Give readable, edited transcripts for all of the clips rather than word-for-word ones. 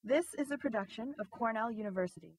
This is a production of Cornell University.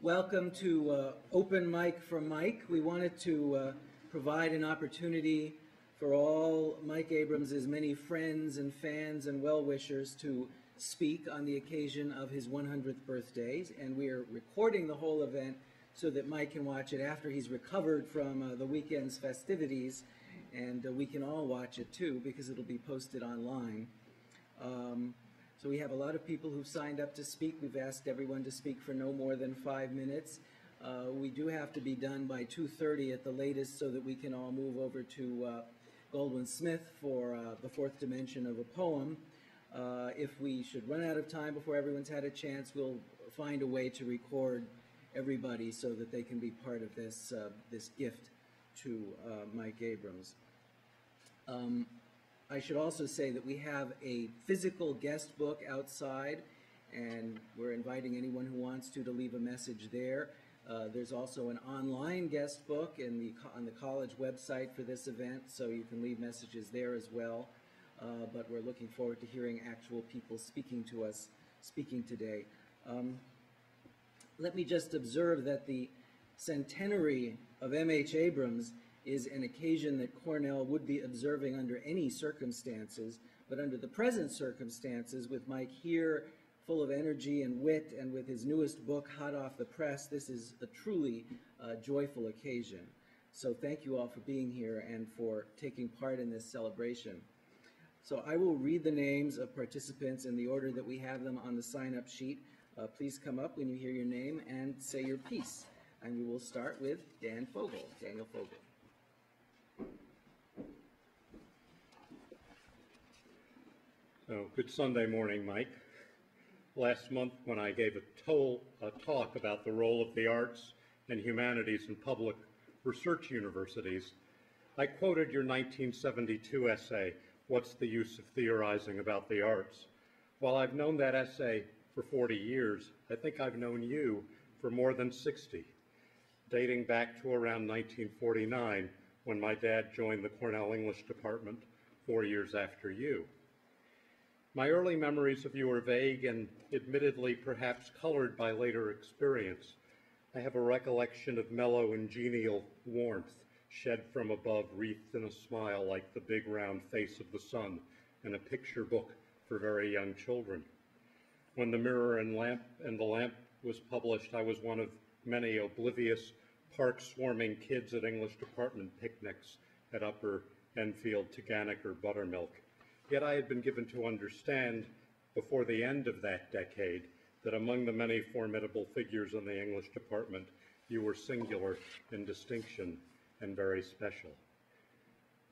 Welcome to Open Mic for Mike. We wanted to provide an opportunity for all Mike Abrams' many friends and fans and well-wishers to speak on the occasion of his 100th birthday. And we are recording the whole event so that Mike can watch it after he's recovered from the weekend's festivities. And we can all watch it too because it'll be posted online. So we have a lot of people who've signed up to speak. We've asked everyone to speak for no more than 5 minutes. We do have to be done by 2:30 at the latest so that we can all move over to Goldwyn Smith for the fourth dimension of a poem. If we should run out of time before everyone's had a chance, we'll find a way to record everybody so that they can be part of this, this gift to Mike Abrams. I should also say that we have a physical guest book outside, and we're inviting anyone who wants to leave a message there. There's also an online guest book on the college website for this event, so you can leave messages there as well. But we're looking forward to hearing actual people speaking to us, speaking today. Let me just observe that the centenary of M.H. Abrams is an occasion that Cornell would be observing under any circumstances, but under the present circumstances, with Mike here, full of energy and wit, and with his newest book hot off the press, this is a truly joyful occasion. So thank you all for being here and for taking part in this celebration. So I will read the names of participants in the order that we have them on the sign-up sheet. Please come up when you hear your name and say your piece. And we will start with Daniel Fogel. So, good Sunday morning, Mike. Last month, when I gave a talk about the role of the arts and humanities in public research universities, I quoted your 1972 essay, "What's the Use of Theorizing About the Arts?" While I've known that essay for 40 years, I think I've known you for more than 60, dating back to around 1949, when my dad joined the Cornell English department 4 years after you. My early memories of you are vague and admittedly perhaps colored by later experience. I have a recollection of mellow and genial warmth shed from above, wreathed in a smile like the big round face of the sun in a picture book for very young children. When The Mirror and the Lamp was published, I was one of many oblivious park-swarming kids at English department picnics at Upper Enfield, Taganic, or Buttermilk. Yet I had been given to understand before the end of that decade that among the many formidable figures in the English department, you were singular in distinction and very special.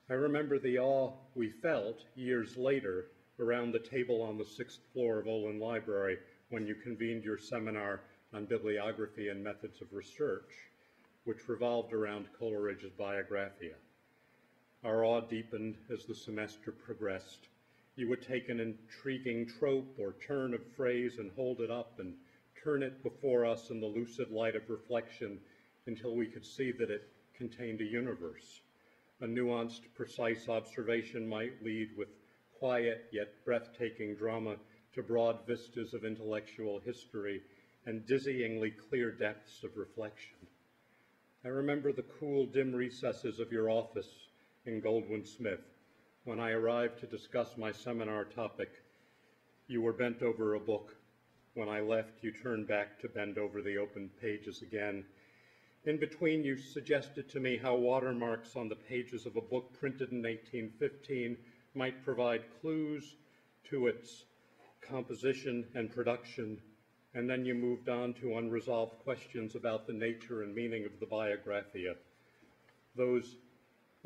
I remember the awe we felt years later around the table on the 6th floor of Olin Library when you convened your seminar on bibliography and methods of research, which revolved around Coleridge's Biographia. Our awe deepened as the semester progressed. You would take an intriguing trope or turn of phrase and hold it up and turn it before us in the lucid light of reflection until we could see that it contained a universe. A nuanced, precise observation might lead with quiet yet breathtaking drama to broad vistas of intellectual history and dizzyingly clear depths of reflection. I remember the cool, dim recesses of your office in Goldwyn Smith. When I arrived to discuss my seminar topic, you were bent over a book. When I left, you turned back to bend over the open pages again. In between, you suggested to me how watermarks on the pages of a book printed in 1815 might provide clues to its composition and production, and then you moved on to unresolved questions about the nature and meaning of the Biographia. Those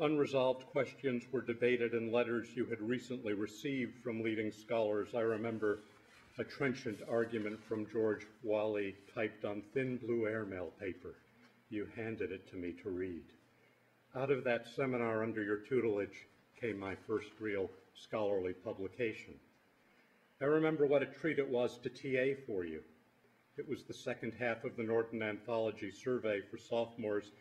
unresolved questions were debated in letters you had recently received from leading scholars. I remember a trenchant argument from George Wally typed on thin blue airmail paper. You handed it to me to read. Out of that seminar under your tutelage came my first real scholarly publication. I remember what a treat it was to TA for you. It was the second half of the Norton Anthology survey for sophomores,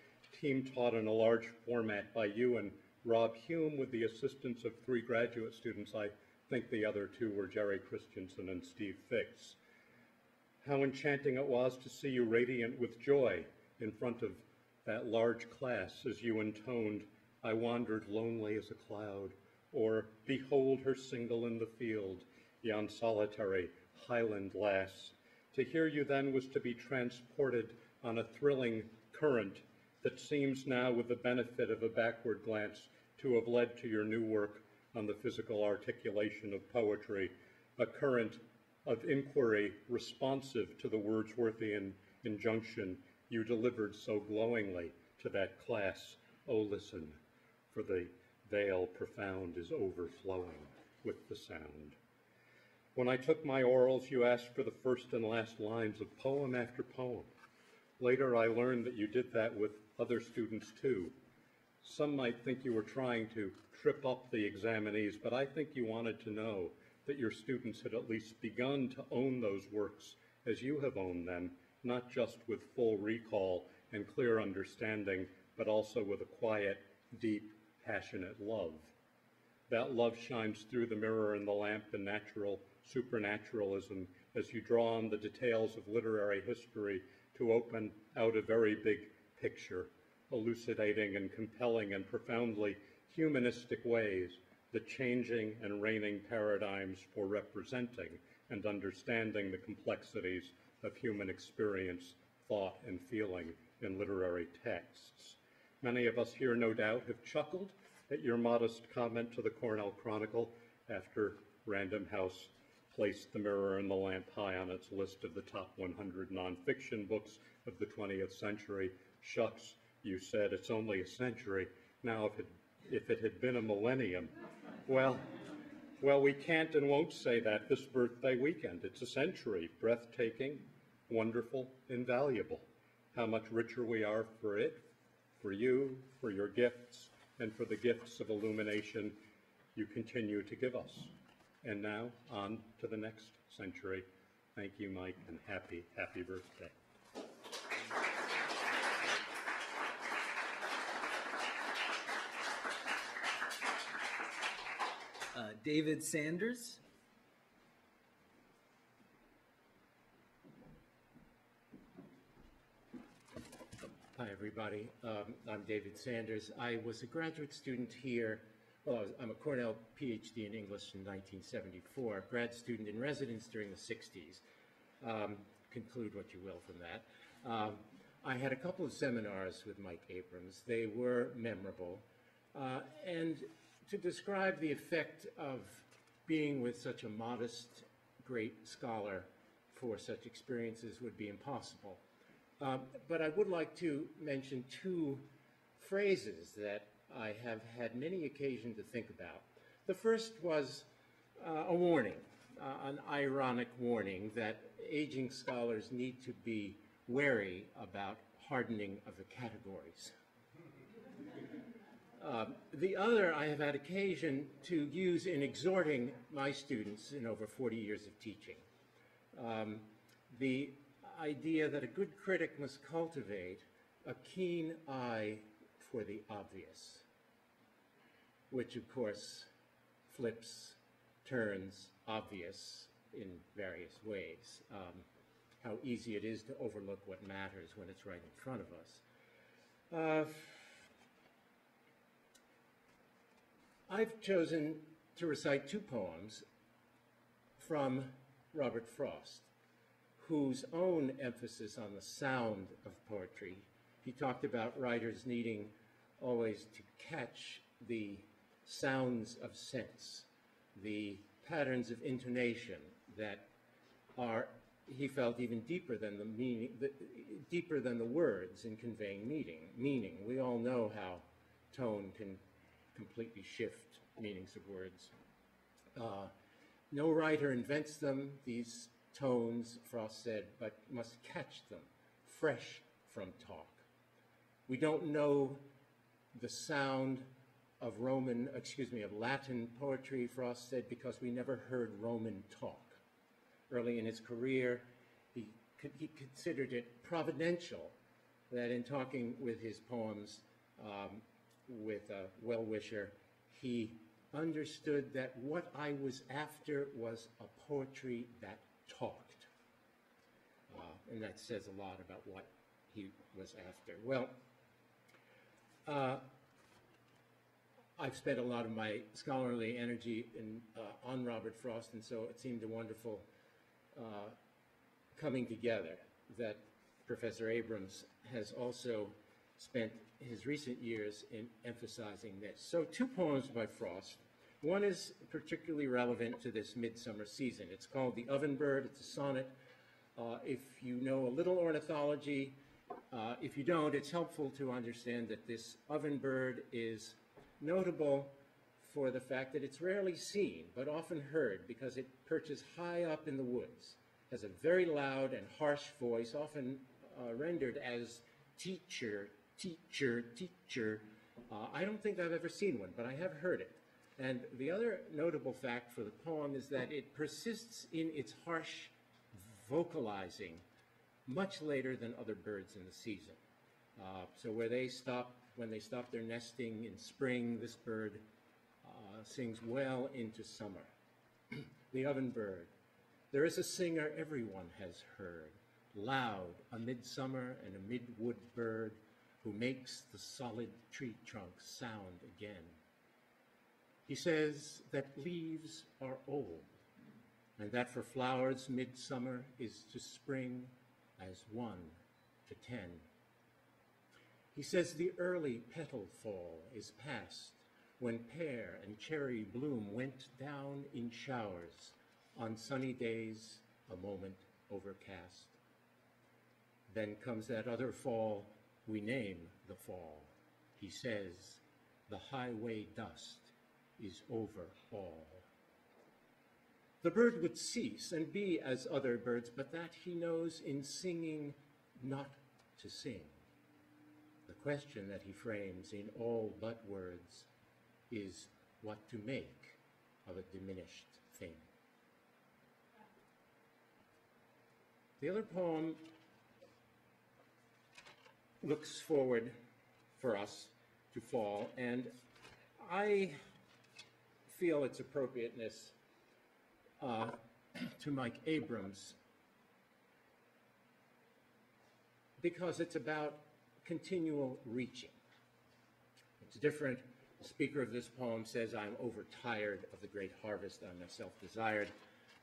team taught in a large format by you and Rob Hume with the assistance of 3 graduate students. I think the other 2 were Jerry Christensen and Steve Fix. How enchanting it was to see you radiant with joy in front of that large class as you intoned, I wandered lonely as a cloud, or behold her single in the field, yon solitary highland lass. To hear you then was to be transported on a thrilling current that seems now, with the benefit of a backward glance, to have led to your new work on the physical articulation of poetry, a current of inquiry responsive to the Wordsworthian injunction you delivered so glowingly to that class. Oh, listen, for the veil profound is overflowing with the sound. When I took my orals, you asked for the first and last lines of poem after poem. Later, I learned that you did that with other students too. Some might think you were trying to trip up the examinees, but I think you wanted to know that your students had at least begun to own those works as you have owned them, not just with full recall and clear understanding, but also with a quiet, deep, passionate love. That love shines through the mirror and the lamp and natural supernaturalism as you draw on the details of literary history to open out a very big picture, elucidating and compelling and profoundly humanistic ways the changing and reigning paradigms for representing and understanding the complexities of human experience, thought, and feeling in literary texts. Many of us here, no doubt, have chuckled at your modest comment to the Cornell Chronicle after Random House placed The Mirror and the Lamp high on its list of the top 100 nonfiction books of the 20th century. Shucks, you said, it's only a century. Now, if it had been a millennium, well, we can't and won't say that this birthday weekend. It's a century, breathtaking, wonderful, invaluable. How much richer we are for it, for you, for your gifts, and for the gifts of illumination you continue to give us. And now, on to the next century. Thank you, Mike, and happy, happy birthday. David Sanders. Hi, everybody. I'm David Sanders. I was a graduate student here. Well, I'm a Cornell PhD in English in 1974, grad student in residence during the 60s. Conclude what you will from that. I had a couple of seminars with Mike Abrams. They were memorable. And to describe the effect of being with such a modest, great scholar for such experiences would be impossible. But I would like to mention 2 phrases that I have had many occasions to think about. The first was a warning, an ironic warning that aging scholars need to be wary about hardening of the categories. The other I have had occasion to use in exhorting my students in over 40 years of teaching. The idea that a good critic must cultivate a keen eye for the obvious, which of course flips, turns obvious in various ways. How easy it is to overlook what matters when it's right in front of us. I've chosen to recite 2 poems from Robert Frost, whose own emphasis on the sound of poetry. He talked about writers needing always to catch the sounds of sense, the patterns of intonation that are, he felt, even deeper than the meaning, deeper than the words in conveying meaning. We all know how tone can completely shift meanings of words. No writer invents them. These tones, Frost said, but must catch them fresh from talk. We don't know the sound of Latin poetry, Frost said, because we never heard Roman talk. Early in his career, he considered it providential that in talking with his poems with a well-wisher, he understood that what I was after was a poetry that talked. And that says a lot about what he was after. Well, I've spent a lot of my scholarly energy on Robert Frost, and so it seemed a wonderful coming together that Professor Abrams has also spent his recent years in emphasizing this. So 2 poems by Frost. One is particularly relevant to this midsummer season. It's called The Ovenbird. It's a sonnet. If you know a little ornithology, if you don't, it's helpful to understand that this ovenbird is notable for the fact that it's rarely seen, but often heard because it perches high up in the woods, has a very loud and harsh voice, often rendered as teacher, teacher, teacher. I don't think I've ever seen one, but I have heard it. And the other notable fact for the poem is that it persists in its harsh vocalizing much later than other birds in the season. So when they stop their nesting in spring, this bird sings well into summer. The ovenbird. There is a singer everyone has heard, loud, a midsummer and a midwood bird, who makes the solid tree trunk sound again. He says that leaves are old, and that for flowers midsummer is to spring as 1 to 10. He says the early petal fall is past, when pear and cherry bloom went down in showers, on sunny days a moment overcast. Then comes that other fall we name the fall. He says the highway dust is over all. The bird would cease and be as other birds, but that he knows in singing not to sing. The question that he frames in all but words is what to make of a diminished thing. The other poem looks forward for us to fall, and I feel its appropriateness to Mike Abrams because it's about continual reaching. It's different. The speaker of this poem says, I'm overtired of the great harvest, I'm a self-desired.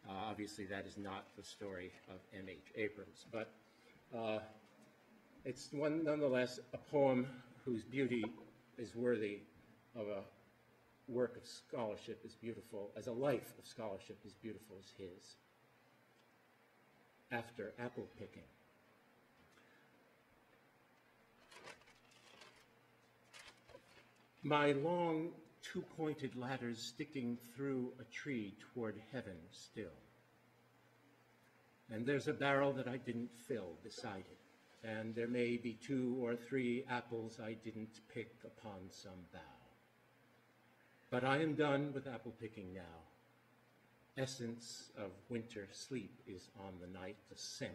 Obviously, that is not the story of M.H. Abrams, but it's nonetheless a poem whose beauty is worthy of a work of scholarship as beautiful, as a life of scholarship as beautiful as his. After apple picking. My long two-pointed ladders sticking through a tree toward heaven still. And there's a barrel that I didn't fill beside it, and there may be 2 or 3 apples I didn't pick upon some bough. But I am done with apple picking now. Essence of winter sleep is on the night, the scent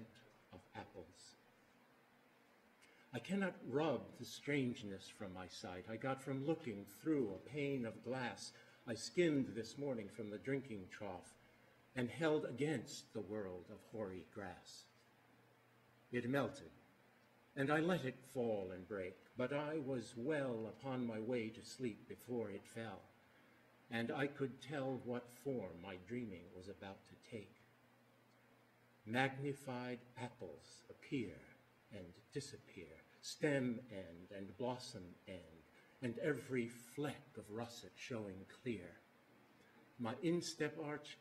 of apples. I cannot rub the strangeness from my sight I got from looking through a pane of glass I skimmed this morning from the drinking trough and held against the world of hoary grass. It melted, and I let it fall and break, but I was well upon my way to sleep before it fell, and I could tell what form my dreaming was about to take. Magnified apples appear and disappear, stem end and blossom end, and every fleck of russet showing clear. My instep arch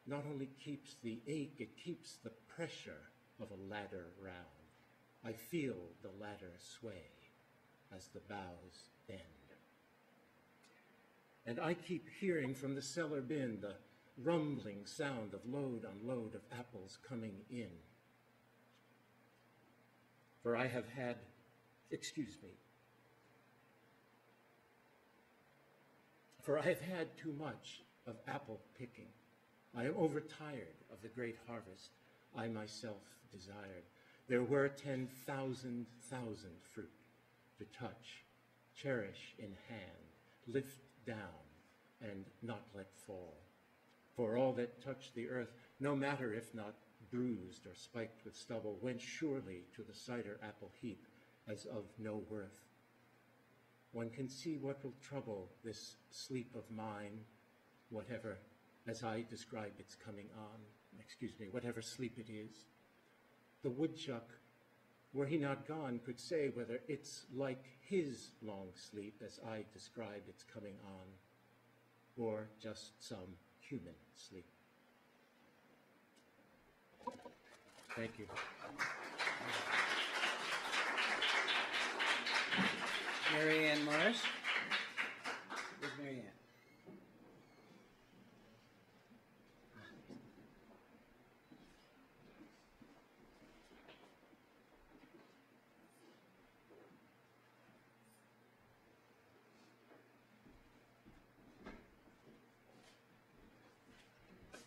not only keeps the ache, it keeps the pressure of a ladder round. I feel the ladder sway as the boughs bend. And I keep hearing from the cellar bin the rumbling sound of load on load of apples coming in. For I have had, for I have had too much of apple picking. I am overtired of the great harvest I myself desired. There were 10,000 fruit to touch, cherish in hand, lift down, and not let fall. For all that touched the earth, no matter if not bruised or spiked with stubble, went surely to the cider apple heap as of no worth. One can see what will trouble this sleep of mine, whatever, as I describe its coming on, whatever sleep it is. The woodchuck, were he not gone, could say whether it's like his long sleep as I describe its coming on, or just some human sleep. Thank you. Mary Ann Morris. Where's Mary Ann?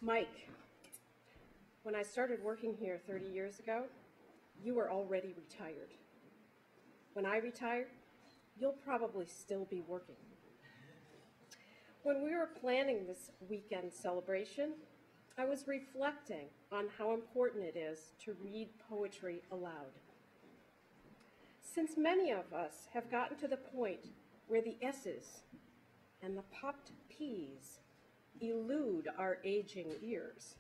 Mike, when I started working here 30 years ago, you were already retired. When I retire, you'll probably still be working. When we were planning this weekend celebration, I was reflecting on how important it is to read poetry aloud. Since many of us have gotten to the point where the S's and the popped P's elude our aging ears,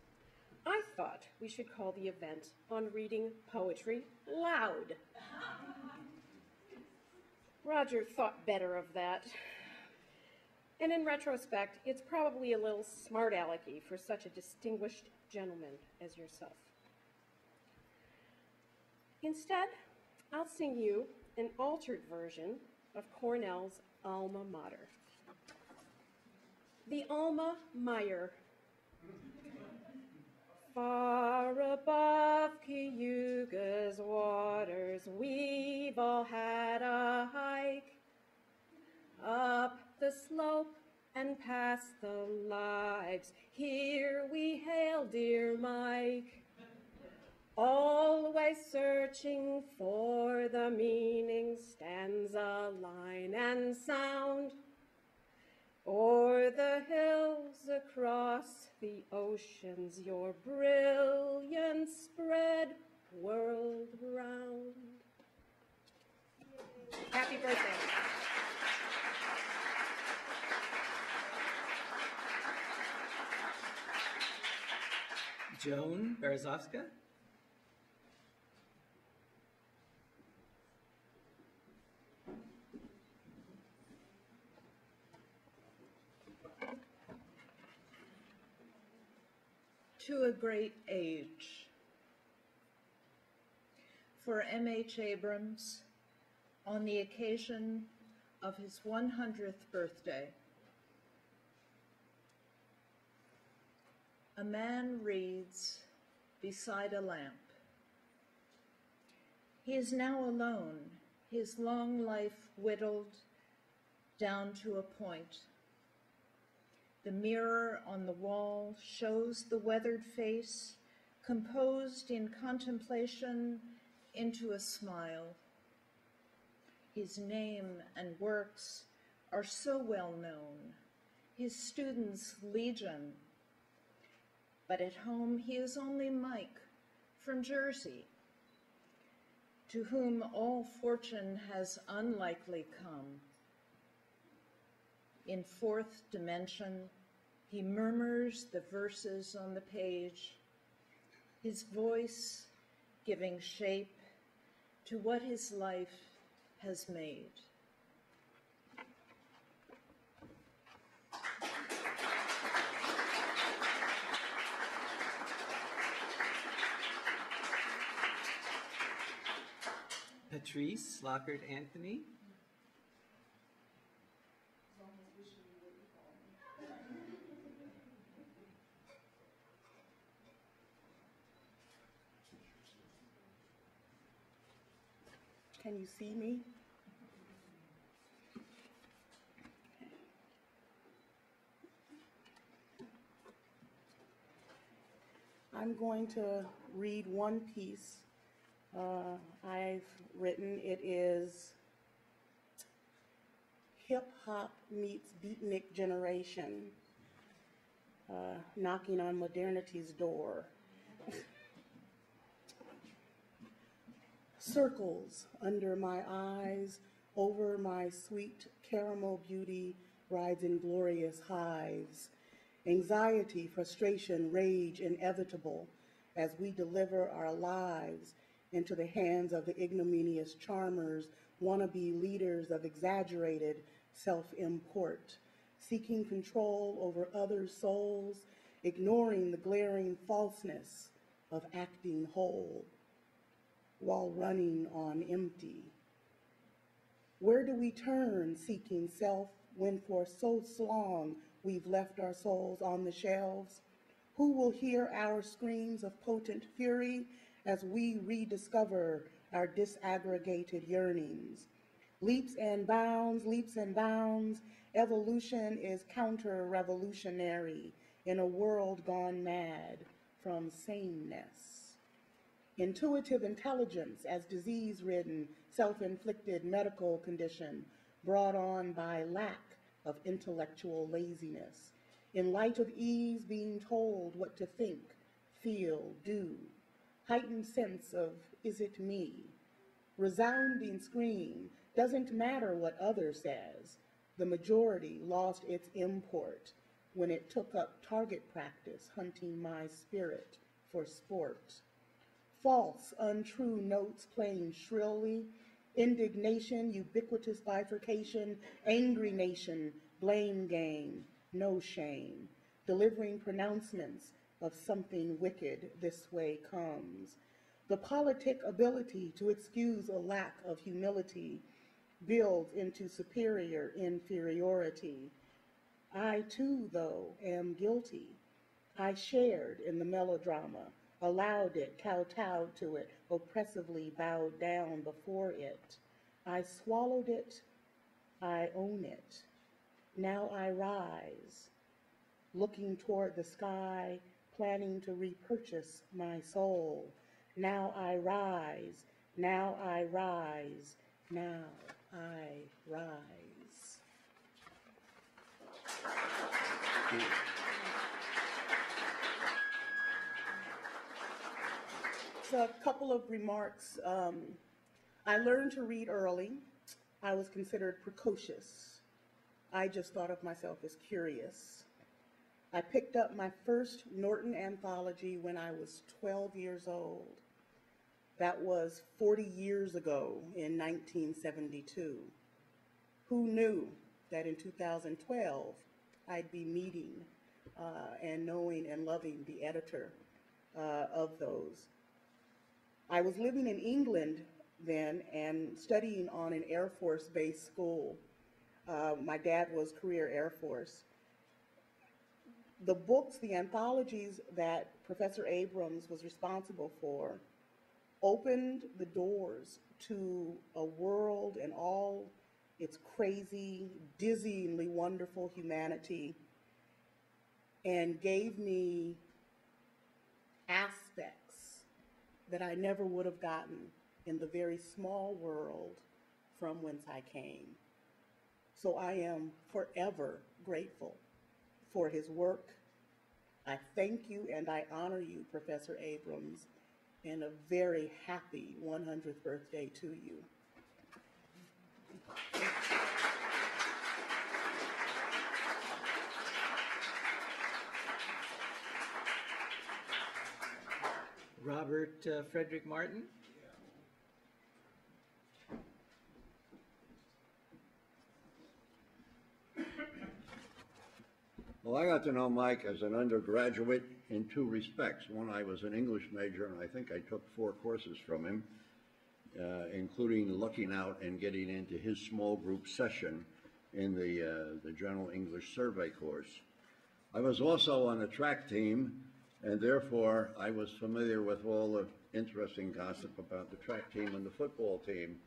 I thought we should call the event on reading poetry loud. Roger thought better of that. And in retrospect, it's probably a little smart-alecky for such a distinguished gentleman as yourself. Instead, I'll sing you an altered version of Cornell's Alma Mater. The Alma Mater. Far above Cayuga's waters, we've all had a hike up the slope and past the lives. Here we hail dear Mike, always searching for the meaning, stanza, line, and sound. O'er the hills, across the oceans, your brilliance spread world round. Happy birthday. Joan Berezovska. To a great age. For M.H. Abrams, on the occasion of his 100th birthday, a man reads beside a lamp. He is now alone, his long life whittled down to a point. The mirror on the wall shows the weathered face, composed in contemplation into a smile. His name and works are so well known, his students legion. But at home he is only Mike from Jersey, to whom all fortune has unlikely come. In fourth dimension, he murmurs the verses on the page, his voice giving shape to what his life has made. Patrice Lockard Anthony. Can you see me? I'm going to read one piece I've written. It is Hip Hop Meets Beatnik Generation, Knocking on Modernity's Door. Circles under my eyes, over my sweet caramel beauty rides in glorious hives. Anxiety, frustration, rage, inevitable as we deliver our lives into the hands of the ignominious charmers, wannabe leaders of exaggerated self-import, seeking control over others' souls, ignoring the glaring falseness of acting whole while running on empty. Where do we turn seeking self when for so long we've left our souls on the shelves? Who will hear our screams of potent fury as we rediscover our disaggregated yearnings? Leaps and bounds, evolution is counter-revolutionary in a world gone mad from saneness. Intuitive intelligence as disease-ridden, self-inflicted medical condition brought on by lack of intellectual laziness. In light of ease, being told what to think, feel, do. Heightened sense of, is it me? Resounding scream, doesn't matter what others says. The majority lost its import when it took up target practice, hunting my spirit for sport. False, untrue notes playing shrilly, indignation, ubiquitous bifurcation, angry nation, blame game, no shame, delivering pronouncements of something wicked this way comes. The politic ability to excuse a lack of humility builds into superior inferiority. I too, though, am guilty. I shared in the melodrama, allowed it, kowtowed to it, oppressively bowed down before it. I swallowed it, I own it. Now I rise, looking toward the sky, planning to repurchase my soul. Now I rise, now I rise, now I rise. So a couple of remarks. I learned to read early. I was considered precocious. I just thought of myself as curious. I picked up my first Norton anthology when I was 12 years old. That was 40 years ago in 1972. Who knew that in 2012 I'd be meeting and knowing and loving the editor of those. I was living in England then and studying on an Air Force base school. My dad was career Air Force. The books, the anthologies that Professor Abrams was responsible for opened the doors to a world and all its crazy, dizzyingly wonderful humanity and gave me aspects that I never would have gotten in the very small world from whence I came. So I am forever grateful for his work. I thank you and I honor you, Professor Abrams, and a very happy 100th birthday to you. Robert Frederick Martin. Well, I got to know Mike as an undergraduate in two respects. One, I was an English major, and I think I took 4 courses from him, including lucking out and getting into his small group session in the General English Survey course. I was also on the track team, and therefore I was familiar with all the interesting gossip about the track team and the football team.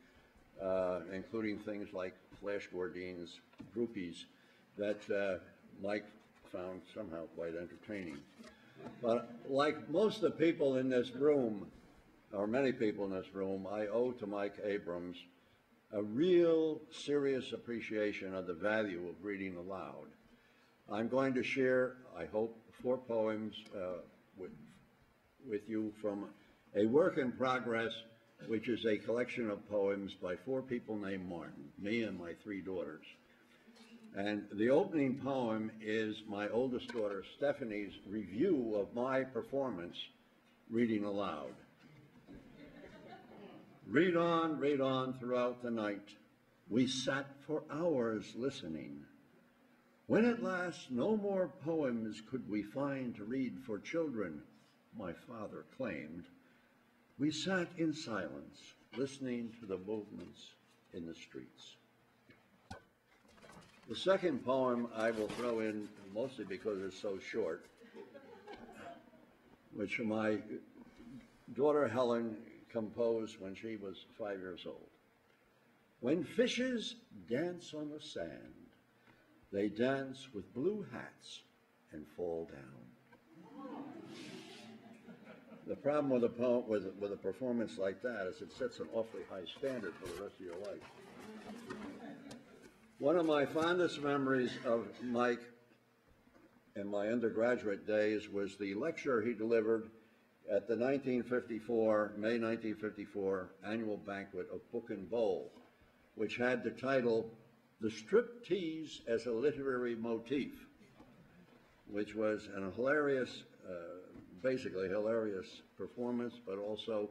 including things like Flash Gordines, groupies, that Mike found somehow quite entertaining. But like most of the people in this room, or many people in this room, I owe to Mike Abrams a real serious appreciation of the value of reading aloud. I'm going to share, I hope, 4 poems with you from a work in progress, which is a collection of poems by 4 people named Martin, me and my 3 daughters. And the opening poem is my oldest daughter, Stephanie's review of my performance reading aloud. Read on throughout the night. We sat for hours listening. When at last no more poems could we find to read for children, my father claimed, we sat in silence, listening to the movements in the streets. The second poem I will throw in, mostly because it's so short, which my daughter Helen composed when she was 5 years old. When fishes dance on the sand, they dance with blue hats and fall down. The problem with a poem, with a performance like that is it sets an awfully high standard for the rest of your life. One of my fondest memories of Mike in my undergraduate days was the lecture he delivered at the May 1954 annual banquet of Book and Bowl, which had the title, The Striptease as a Literary Motif, which was a hilarious, basically hilarious performance, but also,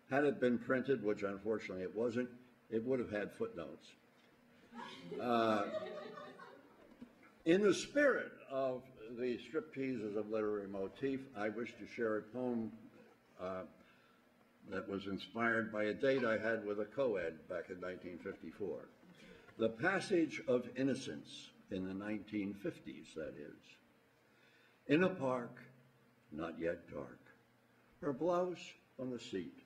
had it been printed, which unfortunately it wasn't, it would have had footnotes. In the spirit of the striptease as a literary motif, I wish to share a poem that was inspired by a date I had with a co-ed back in 1954. The Passage of Innocence in the 1950s, that is. In a park, not yet dark, her blouse on the seat,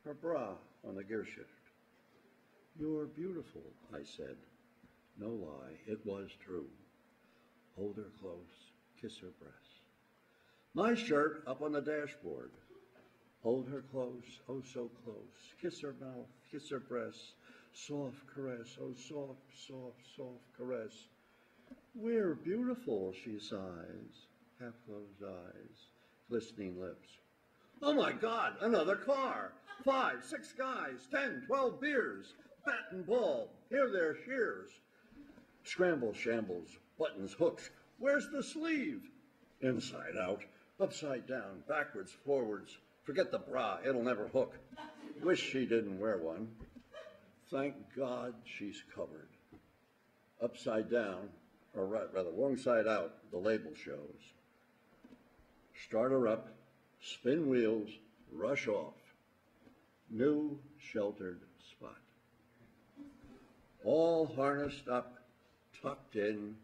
her bra on the gear shift. You're beautiful, I said. No lie, it was true. Hold her close, kiss her breast. My shirt up on the dashboard. Hold her close, oh so close. Kiss her mouth, kiss her breasts. Soft caress, oh soft, soft, soft caress. We're beautiful, she sighs, half-closed eyes, glistening lips. Oh my God, another car. 5, 6 guys, 10, 12 beers, bat and ball, here their shears. Scramble, shambles, buttons, hooks. Where's the sleeve? Inside out, upside down, backwards, forwards. Forget the bra, it'll never hook. Wish she didn't wear one. Thank God she's covered. Upside down, or rather wrong side out, the label shows. Start her up, spin wheels, rush off. New sheltered spot. All harnessed up, tucked in,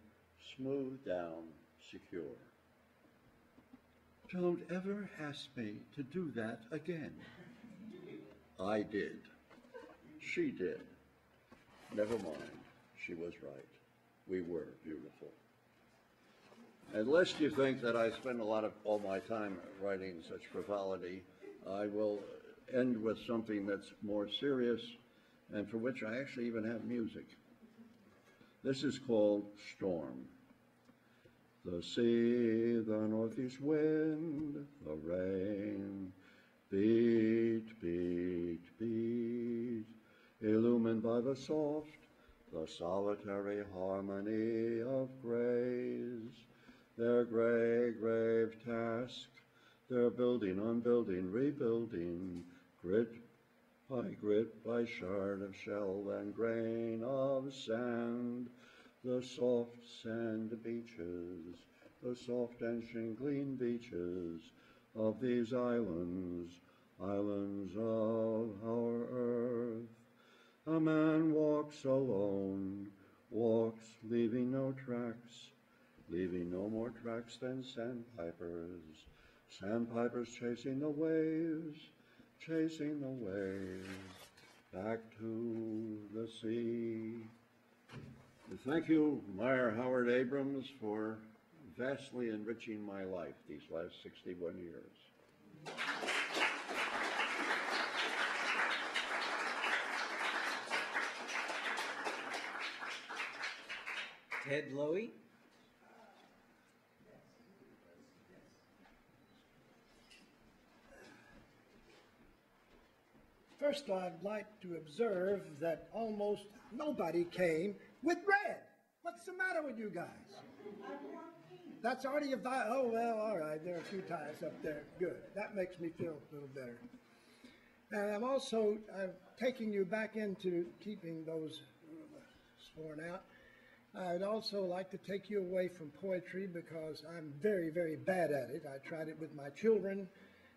smooth down, secure. Don't ever ask me to do that again. I did. She did. Never mind. She was right. We were beautiful. And lest you think that I spend all my time writing such frivolity, I will end with something that's more serious and for which I actually even have music. This is called Storm. The sea, the northeast wind, the rain, beat, beat, beat, illumined by the soft, the solitary harmony of grays, their gray, grave task, their building on building, rebuilding, grit by shard of shell and grain of sand, the soft sand beaches, the soft and shingling beaches of these islands, islands of our earth. A man walks alone, walks leaving no tracks, leaving no more tracks than sandpipers, sandpipers chasing the waves, back to the sea. And thank you, Meyer Howard Abrams, for vastly enriching my life these last 61 years. Ted Lowy. First, I'd like to observe that almost nobody came with red. What's the matter with you guys? That's already a oh, well, all right. There are a few ties up there. Good. That makes me feel a little better. And I'm taking you back into keeping those sworn out. I'd also like to take you away from poetry because I'm very, very bad at it. I tried it with my children,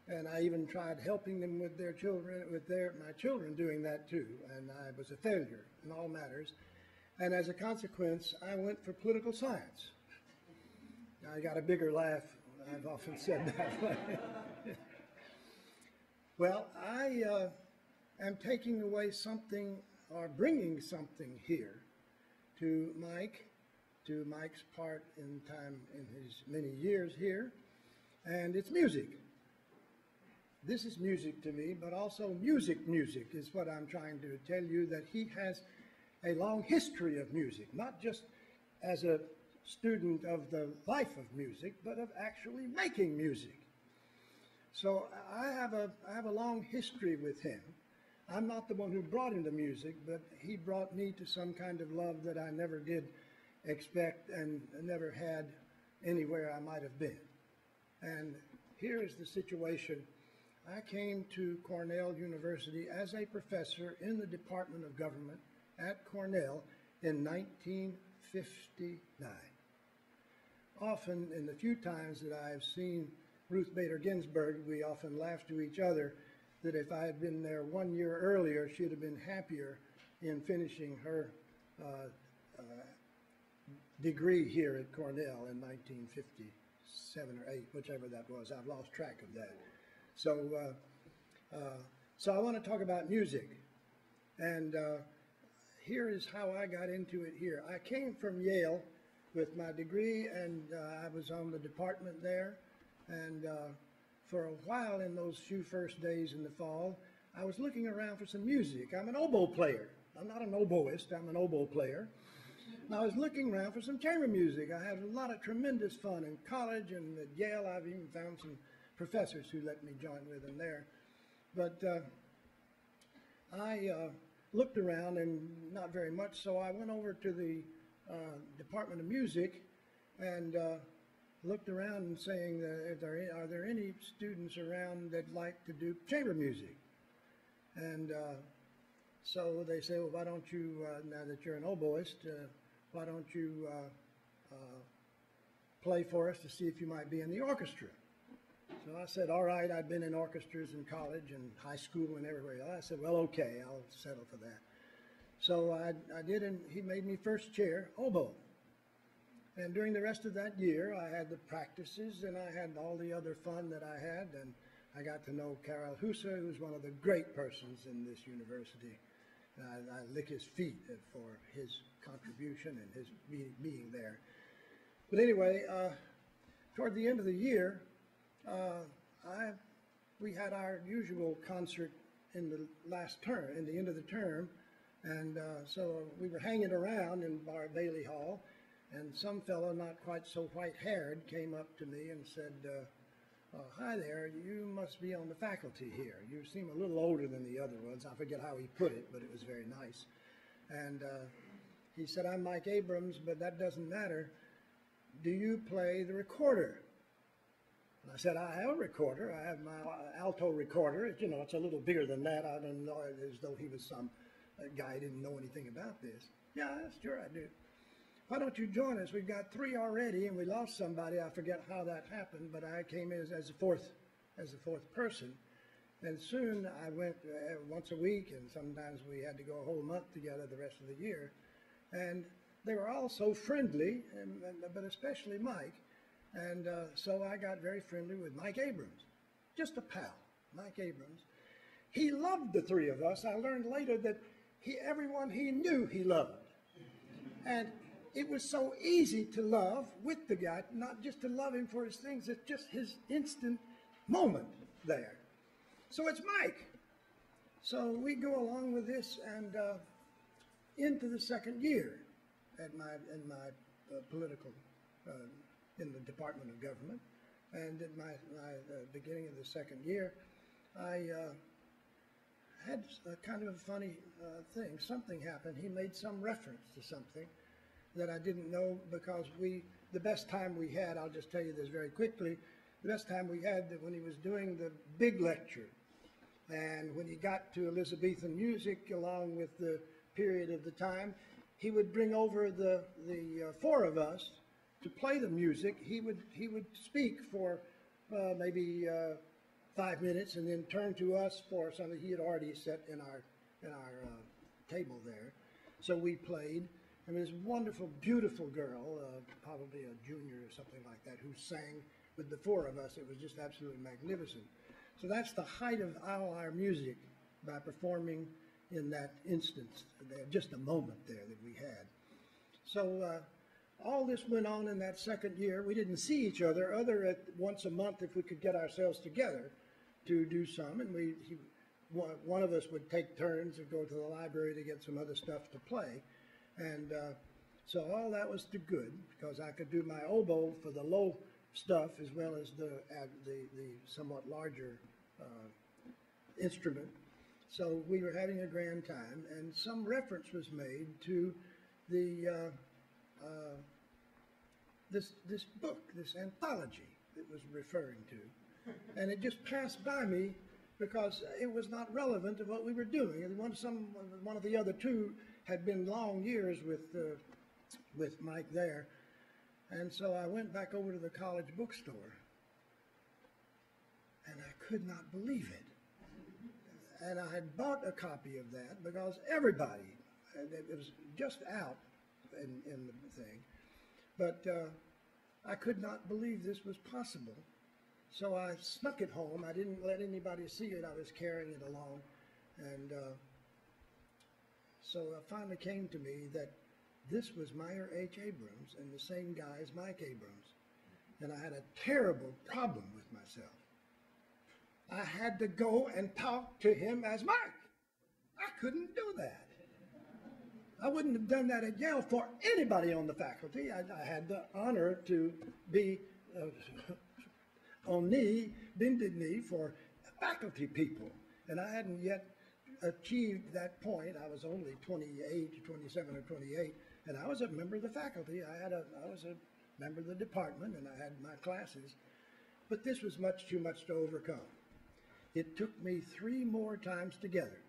and I even tried helping them with their children, my children doing that too, and I was a failure in all matters. And as a consequence, I went for political science. I got a bigger laugh. I've often said that way. Well, I am taking away something or bringing something here to Mike's part in time in his many years here, and it's music. This is music to me, but also music is what I'm trying to tell you, that he has a long history of music, not just as a student of the life of music, but of actually making music. So I have a long history with him. I'm not the one who brought him to music, but he brought me to some kind of love that I never did expect and never had anywhere I might have been. And here is the situation. I came to Cornell University as a professor in the Department of Government at Cornell in 1959. Often, in the few times that I've seen Ruth Bader Ginsburg, we often laugh to each other that if I had been there 1 year earlier, she'd have been happier in finishing her degree here at Cornell in 1957 or 8, whichever that was. I've lost track of that. So I want to talk about music. And here is how I got into it here. I came from Yale with my degree, and I was on the department there. And for a while in those few first days in the fall, I was looking around for some music. I'm an oboe player. I'm not an oboist, I'm an oboe player. And I was looking around for some chamber music. I had a lot of tremendous fun in college, and at Yale I've even found some professors who let me join with them there. But I looked around, and not very much, so I went over to the Department of Music and looked around and saying, are there any students around that like to do chamber music? And so they say, well, why don't you, now that you're an oboist, why don't you play for us to see if you might be in the orchestra? So I said, all right. I'd been in orchestras in college and high school and everywhere else. I said, well, okay, I'll settle for that. So I did, and he made me first chair oboe. And during the rest of that year, I had the practices, and I had all the other fun that I had, and I got to know Karel Husse, who's one of the great persons in this university. I lick his feet for his contribution and his being there. But anyway, toward the end of the year, we had our usual concert in the last term, in the end of the term, and so we were hanging around in Bar Bailey Hall, and some fellow not quite so white-haired came up to me and said, hi there, you must be on the faculty here. You seem a little older than the other ones. I forget how he put it, but it was very nice. And he said, I'm Mike Abrams, but that doesn't matter. Do you play the recorder? And I said, I have a recorder. I have my alto recorder. You know, it's a little bigger than that. I don't know, as though he was some guy who didn't know anything about this. Yeah, sure I do. Why don't you join us? We've got 3 already, and we lost somebody. I forget how that happened, but I came in as a fourth person. And soon I went once a week, and sometimes we had to go a whole month together the rest of the year. And they were all so friendly, but especially Mike. And so I got very friendly with Mike Abrams, just a pal, Mike Abrams. he loved the three of us. I learned later that everyone he knew he loved. And it was so easy to love with the guy, not just to love him for his things, it's just his instant moment there. So it's Mike. So we go along with this and into the second year in my political, in the Department of Government. And at my beginning of the second year, I had a kind of a funny thing. Something happened. He made some reference to something that I didn't know, because the best time we had, I'll just tell you this very quickly, the best time we had when he was doing the big lecture, and when he got to Elizabethan music along with the period of the time, he would bring over the four of us to play the music. He would speak for maybe 5 minutes and then turn to us for something he had already set in our table there. So we played, and this wonderful, beautiful girl, probably a junior or something like that, who sang with the four of us. It was just absolutely magnificent. So that's the height of all our music, by performing in that instance, just a moment there that we had. So all this went on in that second year. We didn't see each other other at once a month if we could get ourselves together to do some, and one of us would take turns and go to the library to get some other stuff to play. And so all that was to good, because I could do my oboe for the low stuff as well as the somewhat larger instrument. So we were having a grand time, and some reference was made to the this book, this anthology that was referring to, and it just passed by me because it was not relevant to what we were doing. And one of the other two had been long years with Mike there, and so I went back over to the college bookstore, and I could not believe it. And I had bought a copy of that because everybody, it was just out in the thing, but I could not believe this was possible. So I snuck it home. I didn't let anybody see it. I was carrying it along. And so it finally came to me that this was Meyer H. Abrams, and the same guy as Mike Abrams. And I had a terrible problem with myself. I had to go and talk to him as Mike. I couldn't do that. I wouldn't have done that at Yale for anybody on the faculty. I had the honor to be on knee, bended knee for faculty people. And I hadn't yet achieved that point. I was only 28, 27 or 28, and I was a member of the faculty. I was a member of the department, and I had my classes. But this was much too much to overcome. It took me 3 more times together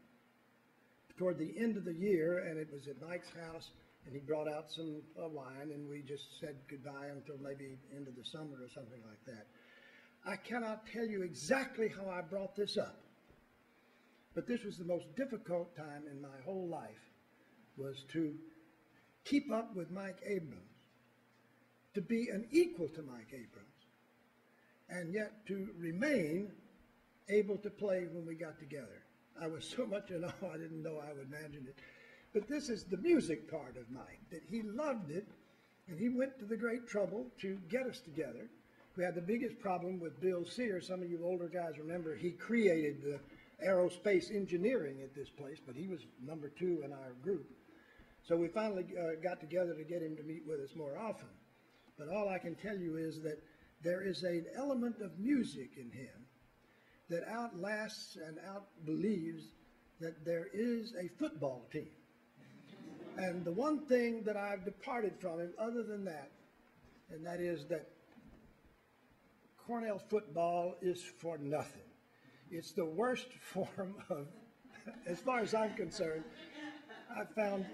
toward the end of the year, and it was at Mike's house, and he brought out some wine, and we just said goodbye until maybe end of the summer or something like that. I cannot tell you exactly how I brought this up, but this was the most difficult time in my whole life, was to keep up with Mike Abrams, to be an equal to Mike Abrams, and yet to remain able to play when we got together. I was so much in awe, I didn't know I would imagine it. But this is the music part of Mike, that he loved it, and he went to the great trouble to get us together. We had the biggest problem with Bill Sears. Some of you older guys remember he created the aerospace engineering at this place, but he was number 2 in our group. So we finally got together to get him to meet with us more often. But all I can tell you is that there is an element of music in him that outlasts and outbelieves that there is a football team. And the one thing that I've departed from him other than that, and that is that Cornell football is for nothing. It's the worst form of, as far as I'm concerned, I found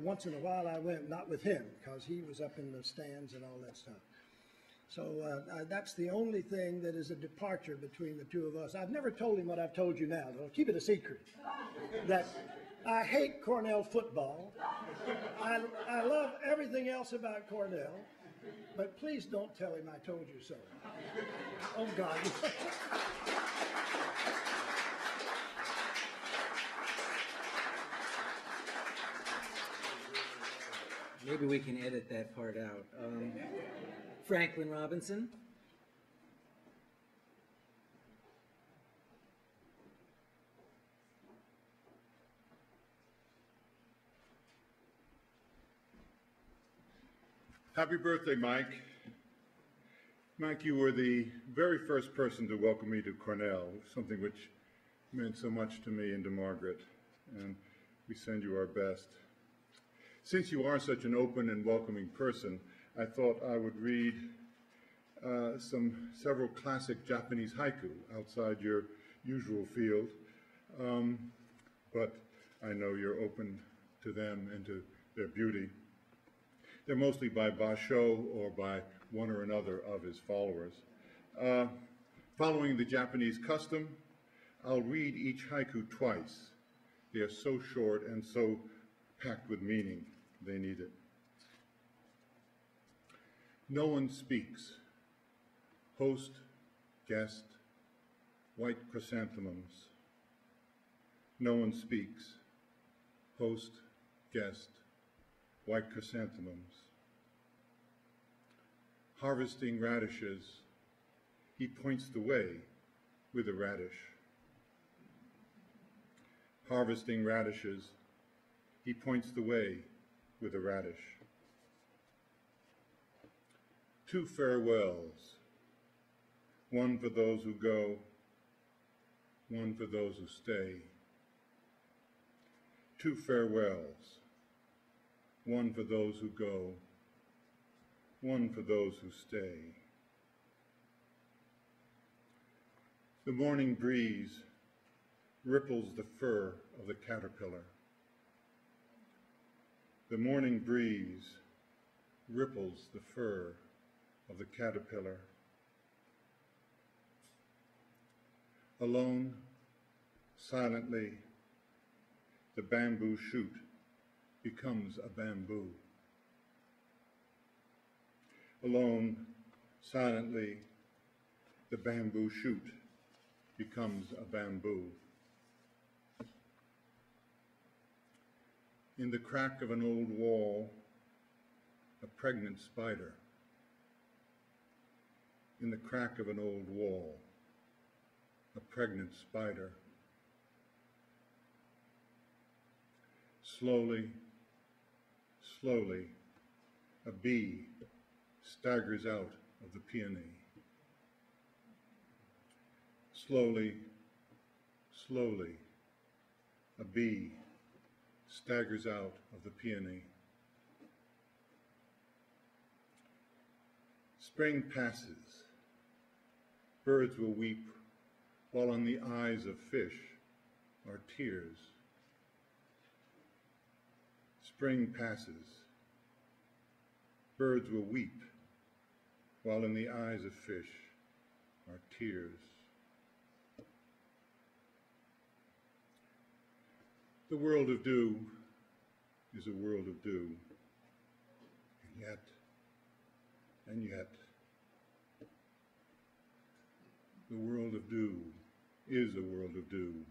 once in a while I went, not with him, because he was up in the stands and all that stuff. So that's the only thing that is a departure between the two of us. I've never told him what I've told you now, though. Keep it a secret. That I hate Cornell football. I love everything else about Cornell, but please don't tell him I told you so. Oh, God. Maybe we can edit that part out. Franklin Robinson. Happy birthday, Mike. Mike, you were the very first person to welcome me to Cornell, something which meant so much to me and to Margaret, and we send you our best. Since you are such an open and welcoming person, I thought I would read several classic Japanese haiku outside your usual field, but I know you're open to them and to their beauty. They're mostly by Basho or by one or another of his followers. Following the Japanese custom, I'll read each haiku twice. They are so short and so packed with meaning, they need it. No one speaks. Host, guest, white chrysanthemums. No one speaks. Host, guest, white chrysanthemums. Harvesting radishes, he points the way with a radish. Harvesting radishes, he points the way with a radish. Two farewells, one for those who go, one for those who stay. Two farewells, one for those who go, one for those who stay. The morning breeze ripples the fur of the caterpillar. The morning breeze ripples the fur of the caterpillar. Alone, silently, the bamboo shoot becomes a bamboo. Alone, silently, the bamboo shoot becomes a bamboo. In the crack of an old wall, a pregnant spider. In the crack of an old wall, a pregnant spider. Slowly, slowly, a bee staggers out of the peony. Slowly, slowly, a bee staggers out of the peony. Spring passes. Birds will weep, while on the eyes of fish are tears. Spring passes. Birds will weep, while in the eyes of fish are tears. The world of dew is a world of dew, and yet, the world of dew is a world of dew,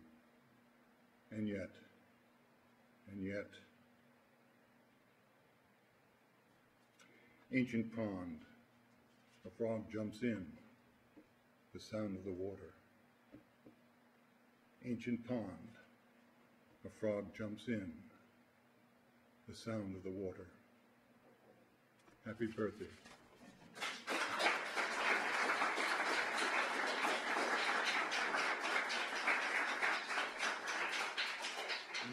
and yet, ancient pond, a frog jumps in, the sound of the water. Ancient pond, a frog jumps in, the sound of the water. Happy birthday.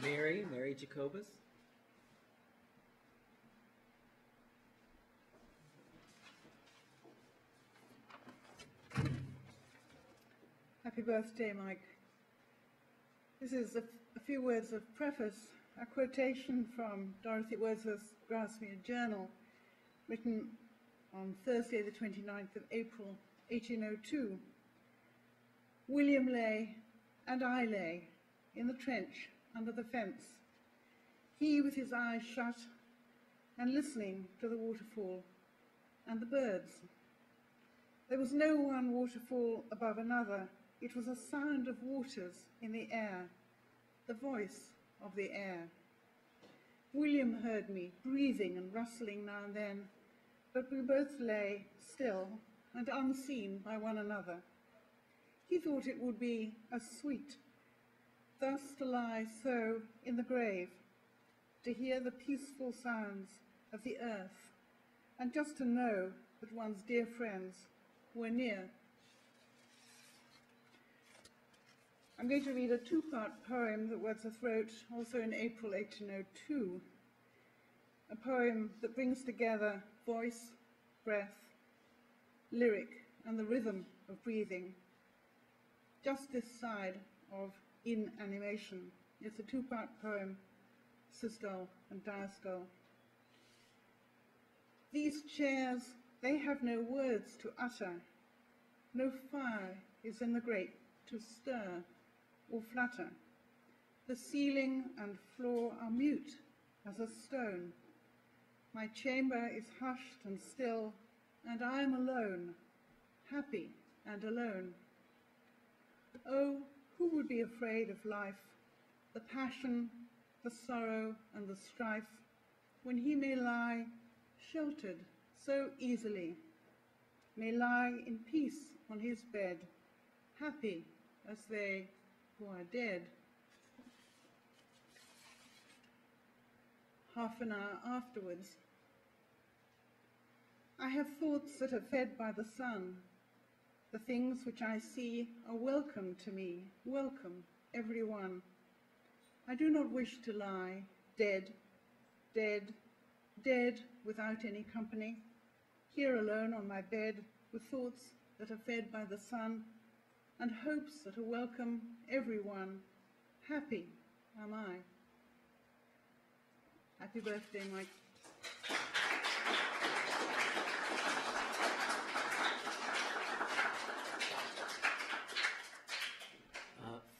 Mary Jacobus. Happy birthday, Mike. This is a few words of preface, a quotation from Dorothy Wordsworth's Grasmere Journal, written on Thursday, the 29th of April, 1802. William lay, and I lay, in the trench under the fence, he with his eyes shut and listening to the waterfall and the birds. There was no one waterfall above another, It was a sound of waters in the air, the voice of the air. William heard me breathing and rustling now and then, but we both lay still and unseen by one another. He thought it would be as sweet thus to lie so in the grave, to hear the peaceful sounds of the earth, and just to know that one's dear friends were near. I'm going to read a two-part poem that Wordsworth wrote also in April 1802, a poem that brings together voice, breath, lyric, and the rhythm of breathing, just this side of inanimation. It's a two-part poem, systole and diastole. These chairs, they have no words to utter. No fire is in the grate to stir or flutter. The ceiling and floor are mute as a stone. My chamber is hushed and still, and I am alone, happy and alone. Oh, who would be afraid of life, the passion, the sorrow, and the strife, when he may lie sheltered so easily, may lie in peace on his bed, happy as they who are dead. Half an hour afterwards, I have thoughts that are fed by the sun. The things which I see are welcome to me, welcome, every one. I do not wish to lie dead, dead, dead without any company, here alone on my bed with thoughts that are fed by the sun and hopes that are welcome everyone. Happy am I. Happy birthday, Mike.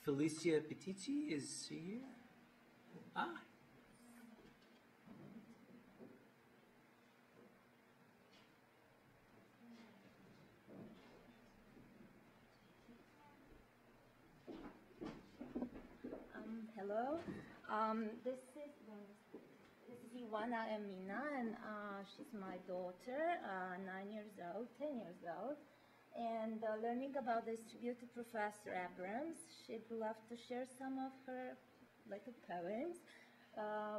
Felicia Petici is here. Ah. Hello. This is Ivana Emina, and she's my daughter, 9 years old, 10 years old. And learning about distributed Professor Abrams, she'd love to share some of her little poems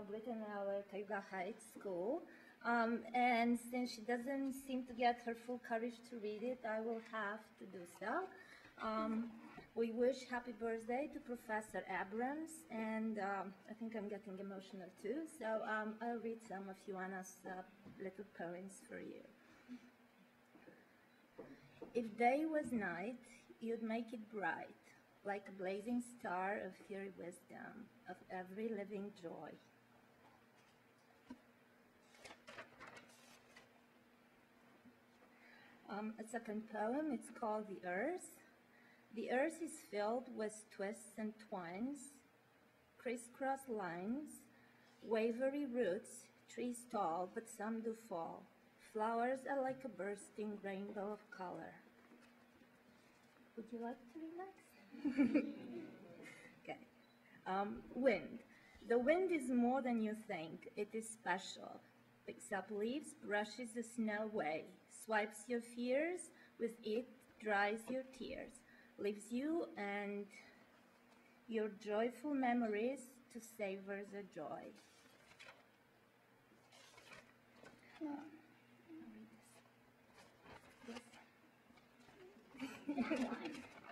written in our Cayuga Heights school. And since she doesn't seem to get her full courage to read it, I will have to do so. We wish happy birthday to Professor Abrams, and I think I'm getting emotional too, so I'll read some of Ioana's little poems for you. If day was night, you'd make it bright, like a blazing star of fiery wisdom, of every living joy. A second poem, it's called The Earth. The earth is filled with twists and twines, crisscross lines, wavery roots, trees tall, but some do fall. Flowers are like a bursting rainbow of color. Would you like to relax? Okay. Wind. The wind is more than you think. It is special. Picks up leaves, brushes the snow away, swipes your fears, with it dries your tears, leaves you and your joyful memories to savor the joy.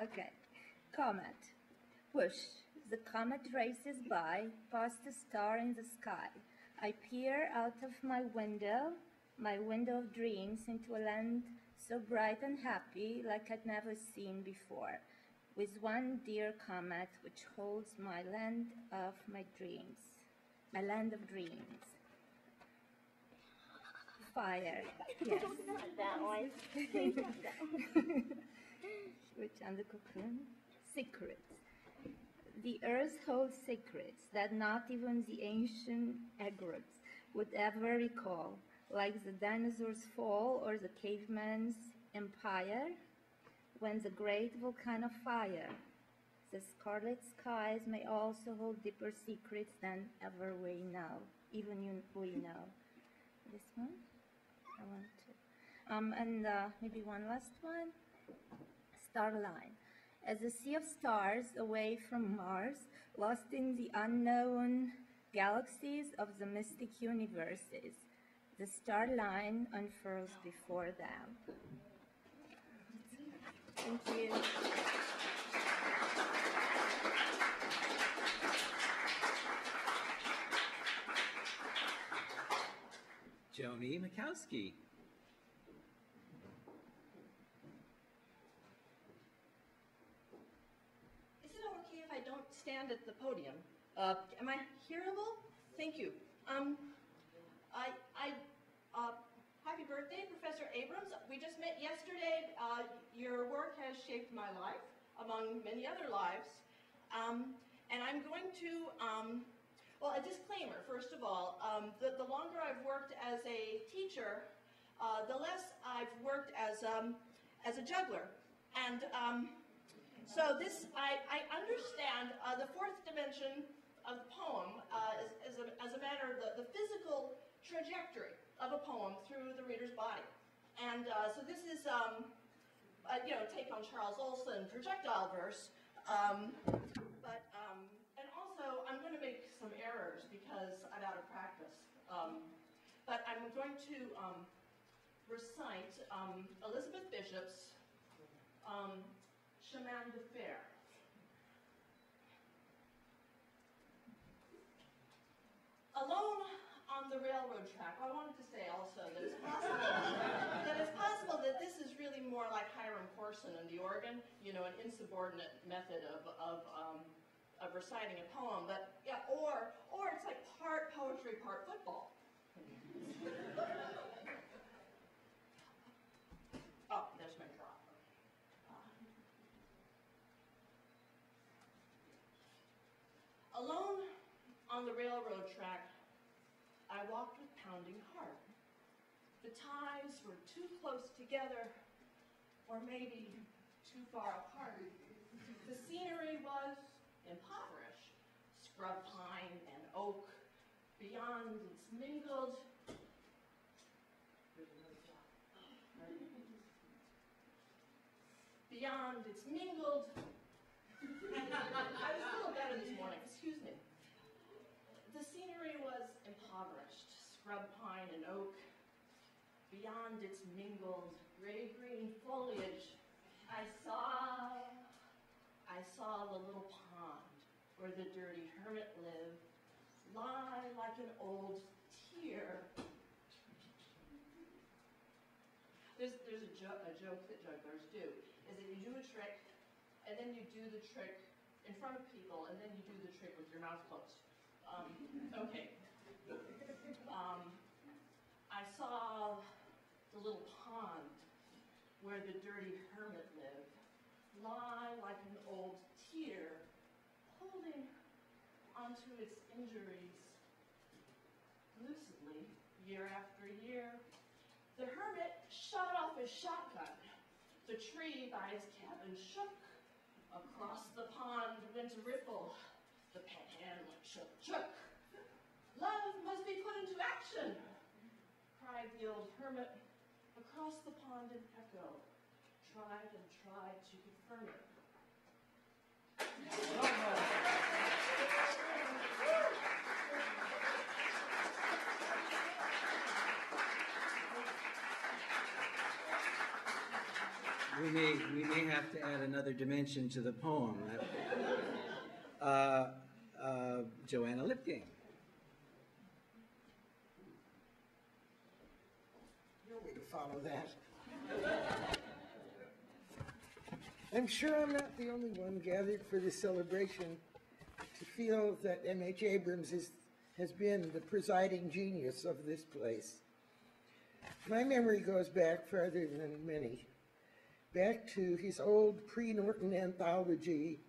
Okay. Comet. Push. The comet races by, past a star in the sky. I peer out of my window of dreams, into a land so bright and happy, like I'd never seen before, with one dear comet which holds my land of my dreams, my land of dreams. Fire. Yes. That one. Which on the cocoon? Secrets. The earth holds secrets that not even the ancient Abrams would ever recall, like the dinosaur's fall or the caveman's empire. when the great volcano fire, the scarlet skies may also hold deeper secrets than ever we know, we know. This one, I want to. And maybe one last one. Starline. As a sea of stars away from Mars, lost in the unknown galaxies of the mystic universes, the star line unfurls before them. Thank you. Joni Mikowski. Is it okay if I don't stand at the podium? Am I hearable? Thank you. Happy birthday, Professor Abrams. We just met yesterday. Your work has shaped my life, among many other lives. And I'm going to, well, a disclaimer, first of all. The longer I've worked as a teacher, the less I've worked as a juggler. And so this, I understand the fourth dimension of the poem as a matter of the physical trajectory of a poem through the reader's body. And so this is, you know, take on Charles Olson projectile verse. And also I'm going to make some errors because I'm out of practice. But I'm going to recite Elizabeth Bishop's Chemin de Fer. Alone on the railroad track, I wanted to say also that it's possible that this is really more like Hiram Corson and the organ, you know, an insubordinate method of reciting a poem. But yeah, or it's like part poetry, part football. Oh, there's my drop. Alone on the railroad track, I walked with pounding heart. The ties were too close together, or maybe too far apart. The scenery was impoverished, scrub pine and oak. Beyond its mingled, I was a little better this morning, excuse me. The scenery was impoverished, scrub pine and oak. Beyond its mingled gray-green foliage, I saw the little pond where the dirty hermit lived, lie like an old tear. There's a joke that jugglers do, is that you do a trick, and then you do the trick in front of people, and then you do the trick with your mouth closed. Okay. I saw the little pond where the dirty hermit lived, lie like an old tear, holding onto its injuries lucidly, year after year. The hermit shot off his shotgun. The tree by his cabin shook. Across the pond went a ripple. The pan went shook, shook. Love must be put into action, cried the old hermit. Across the pond an echo tried and tried to confirm it. We may have to add another dimension to the poem. Joanna Lipking. No way to follow that. I'm sure I'm not the only one gathered for this celebration to feel that M.H. Abrams has been the presiding genius of this place. My memory goes back farther than many, back to his old pre-Norton anthology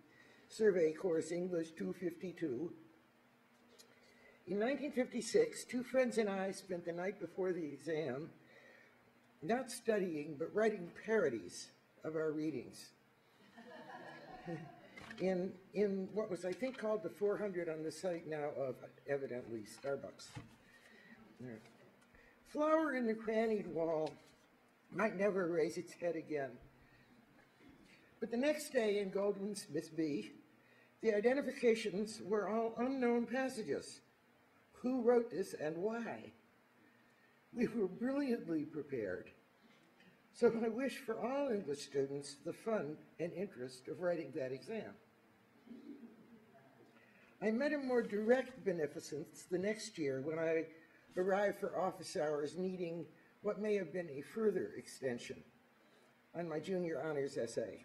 survey course, English 252. In 1956, two friends and I spent the night before the exam not studying, but writing parodies of our readings. in what was, I think, called the 400 on the site now of, evidently, Starbucks. There. Flower in the crannied wall might never raise its head again. But the next day in Goldwin Smith B, the identifications were all unknown passages. Who wrote this and why? We were brilliantly prepared. So I wish for all English students the fun and interest of writing that exam. I met a more direct beneficence the next year when I arrived for office hours needing what may have been a further extension on my junior honors essay.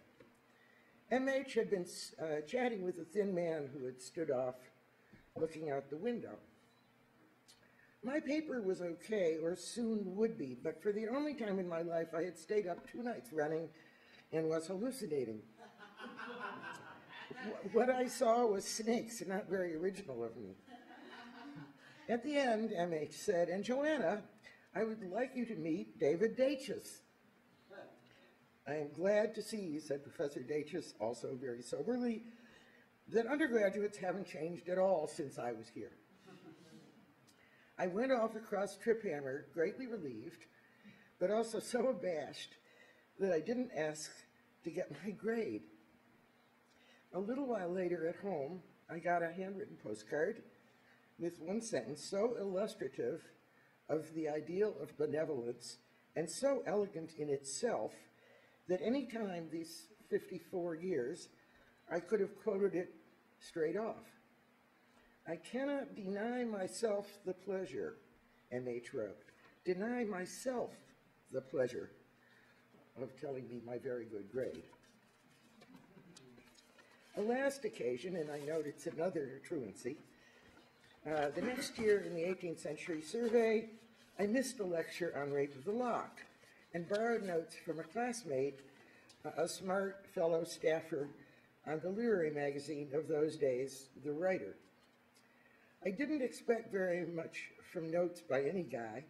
MH had been chatting with a thin man who had stood off looking out the window. My paper was okay, or soon would be, but for the only time in my life I had stayed up 2 nights running and was hallucinating. What I saw was snakes, not very original of me. At the end, MH said, "And Joanna, I would like you to meet David Dachus." "I am glad to see," said Professor Dachus, also very soberly, "that undergraduates haven't changed at all since I was here." I went off across Triphammer, greatly relieved, but also so abashed that I didn't ask to get my grade. A little while later at home, I got a handwritten postcard with one sentence so illustrative of the ideal of benevolence and so elegant in itself that any time these 54 years, I could have quoted it straight off. "I cannot deny myself the pleasure," MH wrote, "deny myself the pleasure of telling me my very good grade." A last occasion, and I note it's another truancy, the next year in the 18th century survey, I missed a lecture on rape of the lock and borrowed notes from a classmate, a smart fellow staffer on the literary magazine of those days, The Writer. I didn't expect very much from notes by any guy,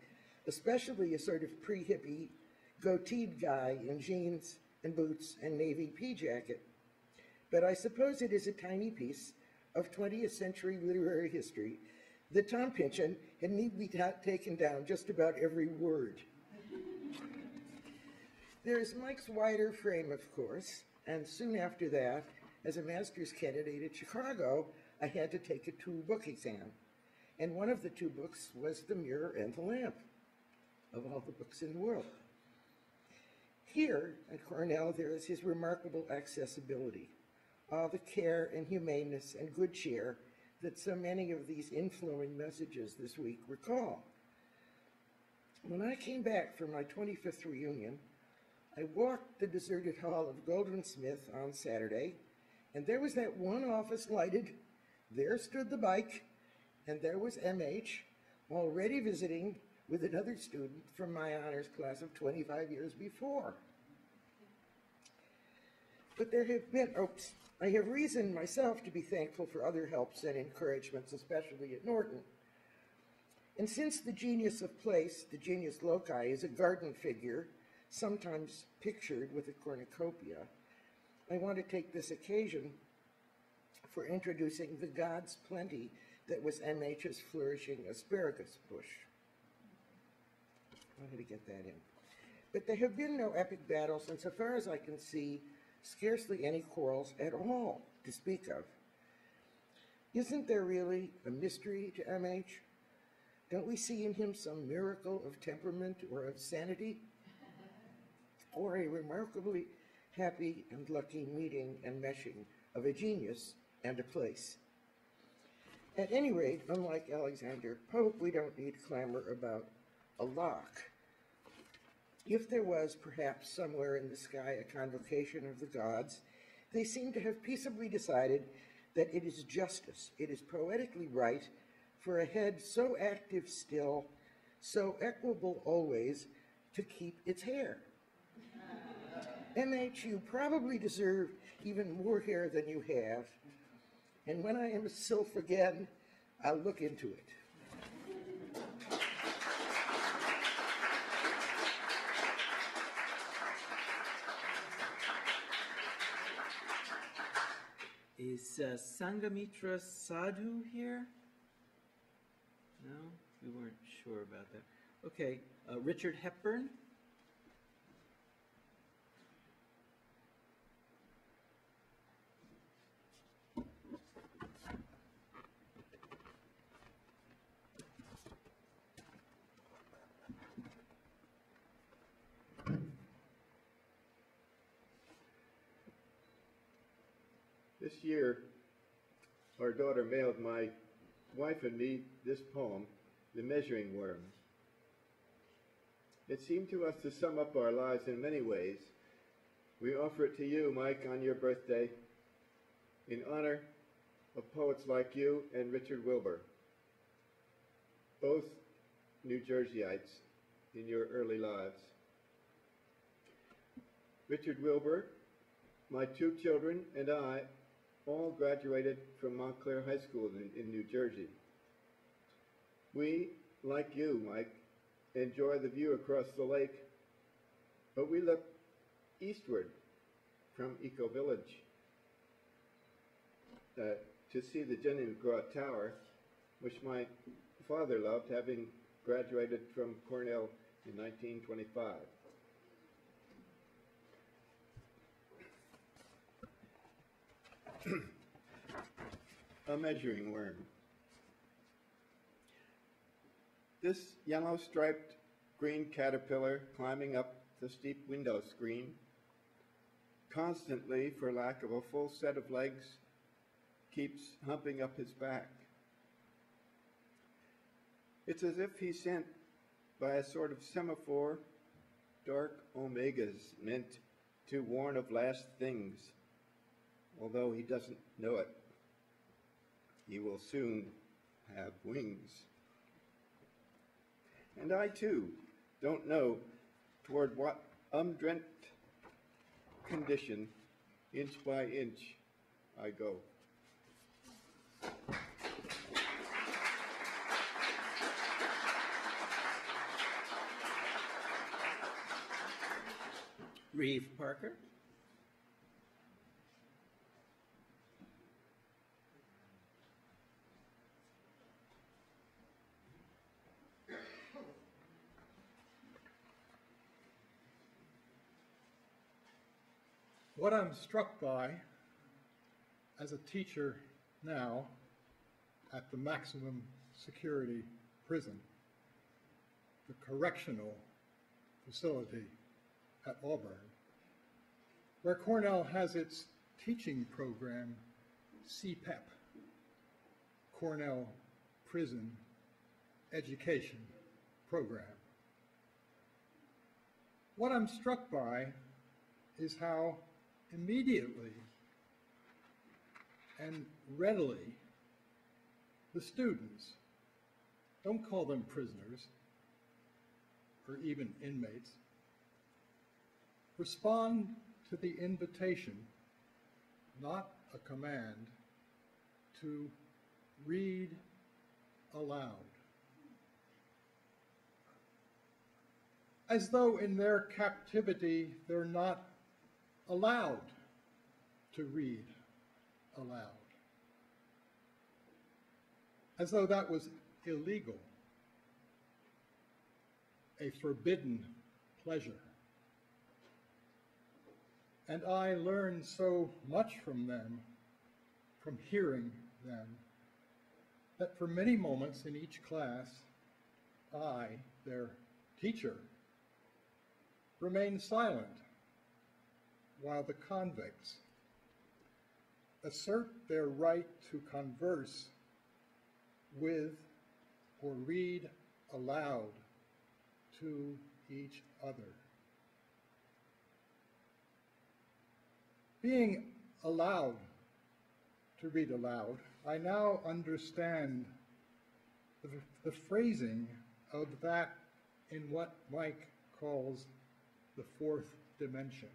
especially a sort of pre-hippie, goateed guy in jeans and boots and navy pea jacket. But I suppose it is a tiny piece of 20th century literary history that Tom Pynchon had neatly taken down just about every word. There's Mike's wider frame, of course, and soon after that, as a master's candidate at Chicago, I had to take a 2-book exam. And one of the 2 books was The Mirror and the Lamp, of all the books in the world. Here at Cornell, there is his remarkable accessibility, all the care and humaneness and good cheer that so many of these inflowing messages this week recall. When I came back for my 25th reunion, I walked the deserted hall of Goldwin Smith on Saturday, and there was that one office lighted, there stood the bike, and there was MH already visiting with another student from my honors class of 25 years before. But there have been, I have reason myself to be thankful for other helps and encouragements, especially at Norton. And since the genius of place, the genius loci, is a garden figure, sometimes pictured with a cornucopia, I want to take this occasion for introducing the God's plenty that was MH's flourishing asparagus bush. I had to get that in. But there have been no epic battles, and so far as I can see, scarcely any quarrels at all to speak of. Isn't there really a mystery to MH? Don't we see in him some miracle of temperament or of sanity? Or a remarkably happy and lucky meeting and meshing of a genius and a place? At any rate, unlike Alexander Pope, we don't need clamor about a lock. If there was, perhaps somewhere in the sky, a convocation of the gods, they seem to have peaceably decided that it is justice, it is poetically right for a head so active still, so equable always, to keep its hair. MH, you probably deserve even more hair than you have, and when I am a sylph again, I'll look into it. Is Sangamitra Sadhu here? No, we weren't sure about that. Okay, Richard Hepburn? This year, our daughter mailed my wife and me this poem, The Measuring Worm. It seemed to us to sum up our lives in many ways. We offer it to you, Mike, on your birthday, in honor of poets like you and Richard Wilbur, both New Jerseyites in your early lives. Richard Wilbur, my 2 children, and I all graduated from Montclair High School in New Jersey. We, like you, Mike, enjoy the view across the lake, but we look eastward from Eco Village to see the Jenny McGraw Tower, which my father loved, having graduated from Cornell in 1925. A measuring worm. This yellow-striped green caterpillar climbing up the steep window screen, constantly, for lack of a full set of legs, keeps humping up his back. It's as if he's sent by a sort of semaphore, dark omegas meant to warn of last things, although he doesn't know it. He will soon have wings. And I, too, don't know toward what undreamt condition, inch by inch, I go. Reeve Parker? What I'm struck by as a teacher now at the maximum security prison, the correctional facility at Auburn, where Cornell has its teaching program, CPEP, Cornell Prison Education Program. What I'm struck by is how immediately and readily the students, don't call them prisoners or even inmates, respond to the invitation, not a command, to read aloud. As though in their captivity they're not allowed to read aloud. As though that was illegal, a forbidden pleasure. And I learned so much from them, from hearing them, that for many moments in each class, I, their teacher, remained silent while the convicts assert their right to converse with or read aloud to each other. Being allowed to read aloud, I now understand the phrasing of that in what Mike calls the fourth dimension.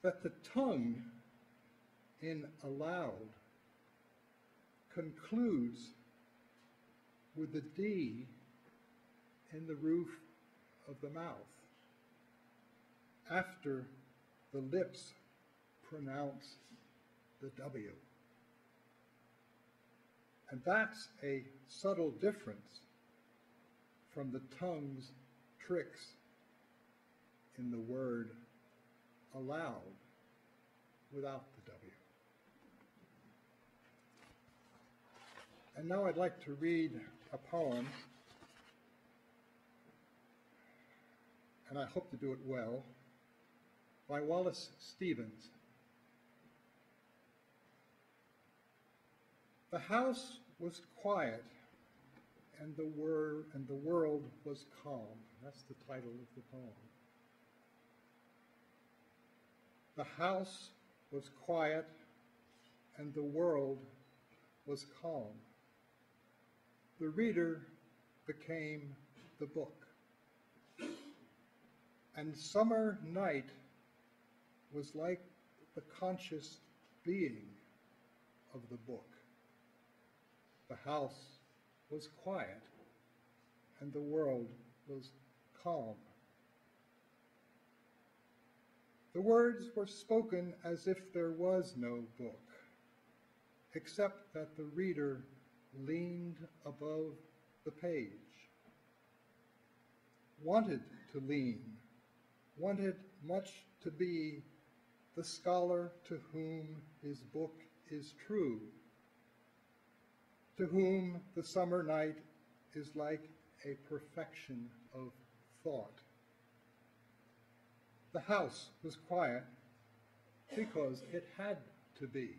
That the tongue in aloud concludes with the D in the roof of the mouth, after the lips pronounce the W. And that's a subtle difference from the tongue's tricks in the word aloud without the W. And now I'd like to read a poem, and I hope to do it well, by Wallace Stevens. The house was quiet, and the world was calm. That's the title of the poem. The house was quiet, and the world was calm. The reader became the book. And summer night was like the conscious being of the book. The house was quiet, and the world was calm. The words were spoken as if there was no book, except that the reader leaned above the page, wanted to lean, wanted much to be the scholar to whom his book is true, to whom the summer night is like a perfection of thought. The house was quiet because it had to be.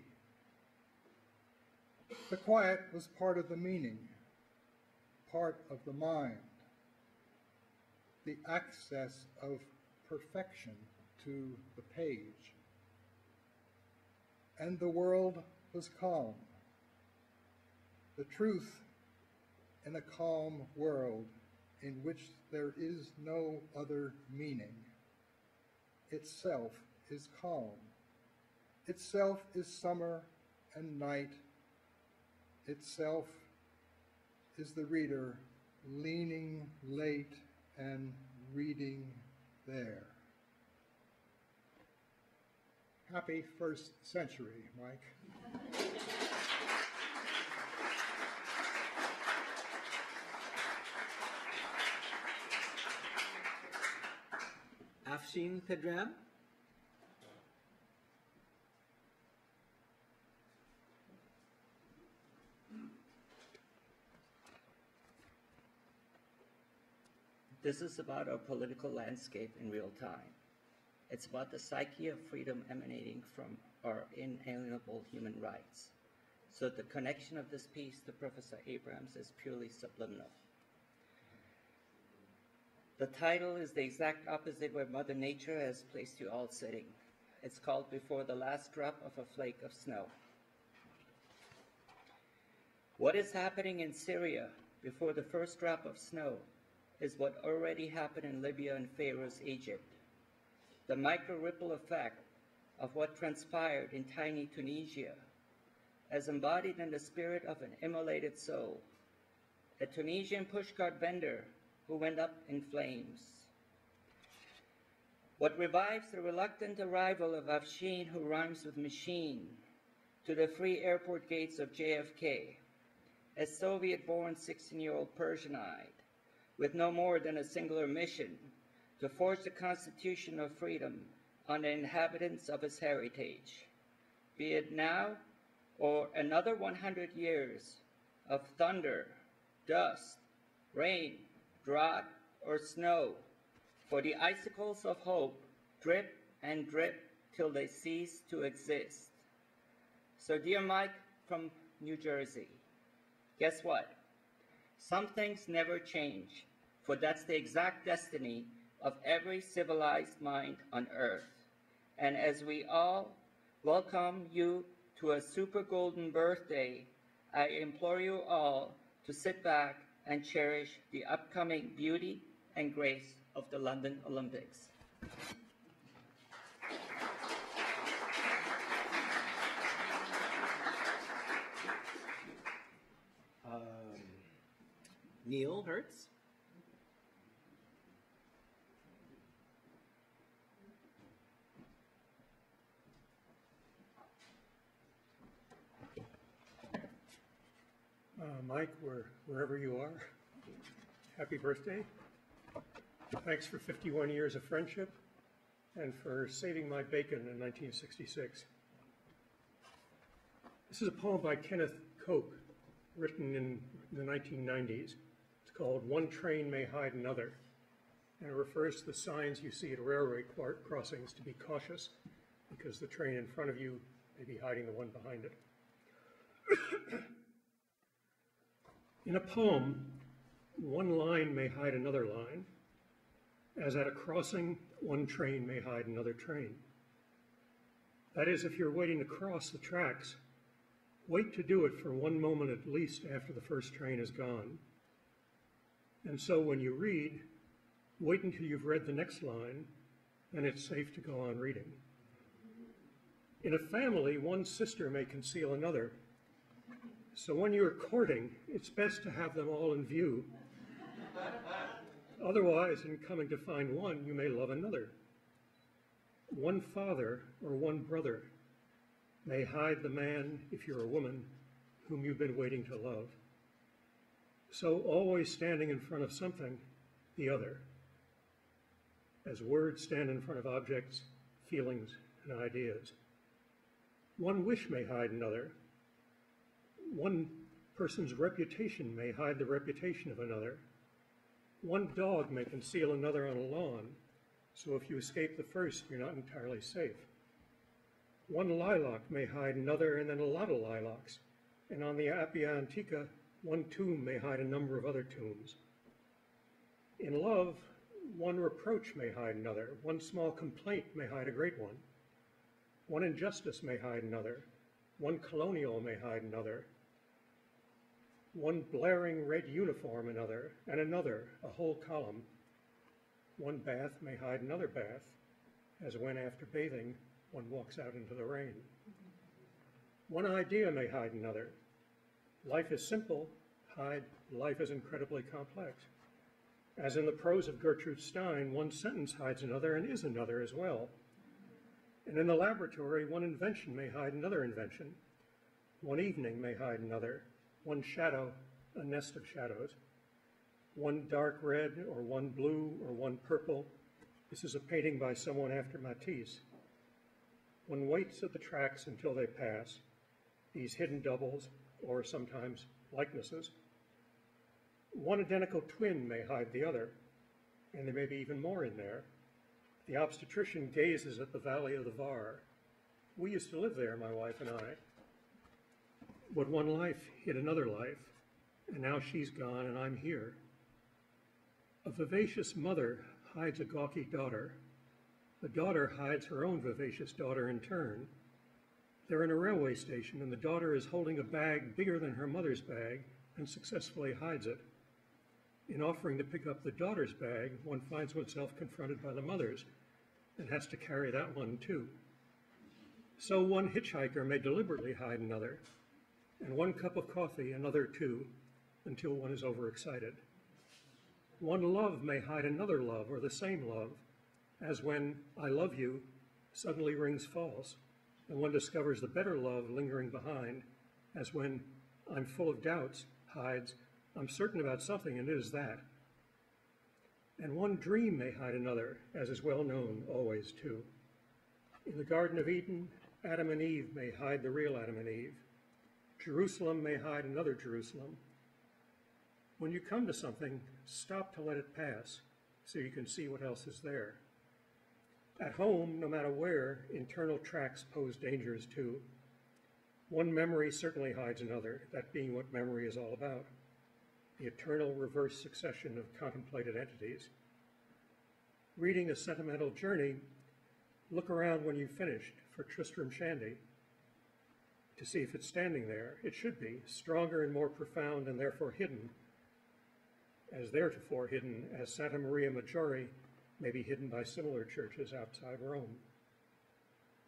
The quiet was part of the meaning, part of the mind, the access of perfection to the page. And the world was calm. The truth in a calm world in which there is no other meaning itself is calm. Itself is summer and night. Itself is the reader leaning late and reading there. Happy first century, Mike. Afshin Pedram. This is about our political landscape in real time. It's about the psyche of freedom emanating from our inalienable human rights. So the connection of this piece to Professor Abrams is purely subliminal. The title is the exact opposite where Mother Nature has placed you all sitting. It's called Before the Last Drop of a Flake of Snow. What is happening in Syria before the first drop of snow is what already happened in Libya and Pharaoh's Egypt. The micro-ripple effect of what transpired in tiny Tunisia, as embodied in the spirit of an immolated soul, a Tunisian pushcart vendor who went up in flames. What revives the reluctant arrival of Afshin, who rhymes with machine, to the free airport gates of JFK, a Soviet-born 16-year-old Persianide, with no more than a singular mission, to forge the constitution of freedom on the inhabitants of his heritage, be it now or another 100 years of thunder, dust, rain, drought, or snow, for the icicles of hope drip and drip till they cease to exist. So dear Mike from New Jersey, guess what? Some things never change, for that's the exact destiny of every civilized mind on earth. And as we all welcome you to a super golden birthday, I implore you all to sit back and cherish the upcoming beauty and grace of the London Olympics. Neil Hertz. Mike, wherever you are, happy birthday. Thanks for 51 years of friendship and for saving my bacon in 1966. This is a poem by Kenneth Cope, written in the 1990s. It's called One Train May Hide Another, and it refers to the signs you see at railway crossings to be cautious because the train in front of you may be hiding the one behind it. In a poem, one line may hide another line, as at a crossing, one train may hide another train. That is, if you're waiting to cross the tracks, wait to do it for one moment at least after the first train is gone. And so when you read, wait until you've read the next line, and it's safe to go on reading. In a family, one sister may conceal another. So when you're courting, it's best to have them all in view. Otherwise, in coming to find one, you may love another. One father or one brother may hide the man, if you're a woman, whom you've been waiting to love. So always standing in front of something, the other, as words stand in front of objects, feelings, and ideas. One wish may hide another. One person's reputation may hide the reputation of another. One dog may conceal another on a lawn, so if you escape the first, you're not entirely safe. One lilac may hide another, and then a lot of lilacs. And on the Appia Antica, one tomb may hide a number of other tombs. In love, one reproach may hide another. One small complaint may hide a great one. One injustice may hide another. One colonial may hide another. One blaring red uniform another, and another, a whole column. One bath may hide another bath, as when after bathing, one walks out into the rain. One idea may hide another. Life is simple, hide life is incredibly complex. As in the prose of Gertrude Stein, one sentence hides another and is another as well. And in the laboratory, one invention may hide another invention. One evening may hide another. One shadow, a nest of shadows. One dark red, or one blue, or one purple. This is a painting by someone after Matisse. One waits at the tracks until they pass, these hidden doubles, or sometimes likenesses. One identical twin may hide the other, and there may be even more in there. The obstetrician gazes at the valley of the Var. We used to live there, my wife and I. But one life hid another life, and now she's gone and I'm here. A vivacious mother hides a gawky daughter. The daughter hides her own vivacious daughter in turn. They're in a railway station, and the daughter is holding a bag bigger than her mother's bag and successfully hides it. In offering to pick up the daughter's bag, one finds oneself confronted by the mother's and has to carry that one too. So one hitchhiker may deliberately hide another, and one cup of coffee another too, until one is overexcited. One love may hide another love or the same love, as when I love you suddenly rings false, and one discovers the better love lingering behind, as when I'm full of doubts hides I'm certain about something, and it is that. And one dream may hide another, as is well known always too. In the Garden of Eden, Adam and Eve may hide the real Adam and Eve. Jerusalem may hide another Jerusalem. When you come to something, stop to let it pass so you can see what else is there. At home, no matter where, internal tracks pose dangers too. One memory certainly hides another, that being what memory is all about. The eternal reverse succession of contemplated entities. Reading A Sentimental Journey, look around when you've finished for Tristram Shandy to see if it's standing there. It should be, stronger and more profound and therefore hidden, as theretofore hidden as Santa Maria Maggiore may be hidden by similar churches outside Rome.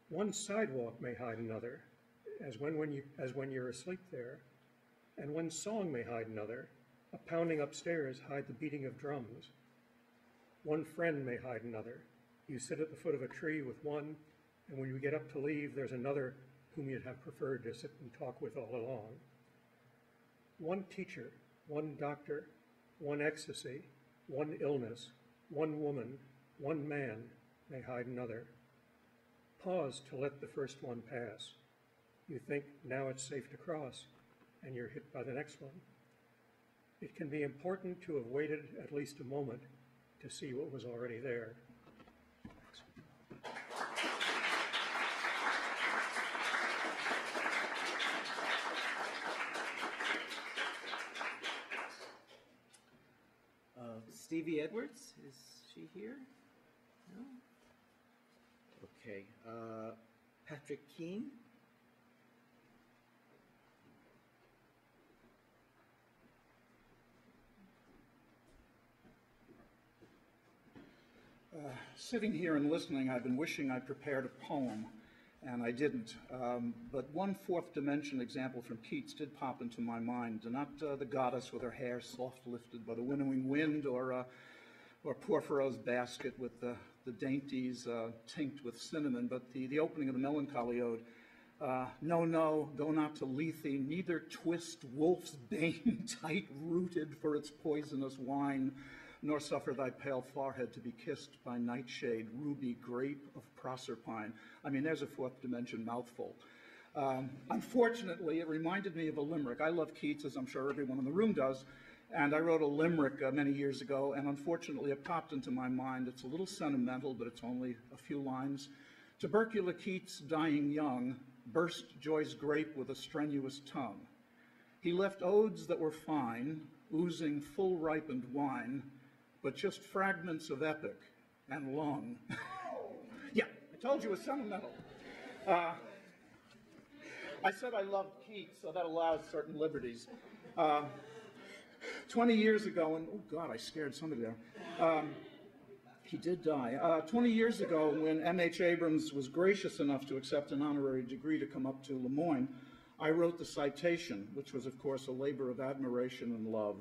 One sidewalk may hide another, as when you're asleep there, and one song may hide another. A pounding upstairs hide the beating of drums. One friend may hide another. You sit at the foot of a tree with one, and when you get up to leave, there's another whom you'd have preferred to sit and talk with all along. One teacher, one doctor, one ecstasy, one illness, one woman, one man may hide another. Pause to let the first one pass. You think now it's safe to cross, and you're hit by the next one. It can be important to have waited at least a moment to see what was already there. Stevie Edwards, is she here? No? Okay. Patrick Keene? Sitting here and listening, I've been wishing I prepared a poem, and I didn't. But one fourth dimension example from Keats did pop into my mind. Not the goddess with her hair soft lifted by the winnowing wind, or Porphyro's basket with the dainties tinked with cinnamon, but the opening of the Melancholy Ode. No, no, go not to Lethe, neither twist wolf's bane tight-rooted for its poisonous wine, nor suffer thy pale forehead to be kissed by nightshade, ruby grape of Proserpine. I mean, there's a fourth dimension mouthful. Unfortunately, it reminded me of a limerick. I love Keats, as I'm sure everyone in the room does, and I wrote a limerick many years ago, and unfortunately it popped into my mind. It's a little sentimental, but it's only a few lines. Tubercular Keats, dying young, burst joy's grape with a strenuous tongue. He left odes that were fine, oozing full-ripened wine, but just fragments of epic and lung. Yeah, I told you it was sentimental. I said I loved Keats, so that allows certain liberties. 20 years ago, and oh God, I scared somebody there. He did die. 20 years ago, when M.H. Abrams was gracious enough to accept an honorary degree to come up to Lemoyne, I wrote the citation, which was, of course, a labor of admiration and love,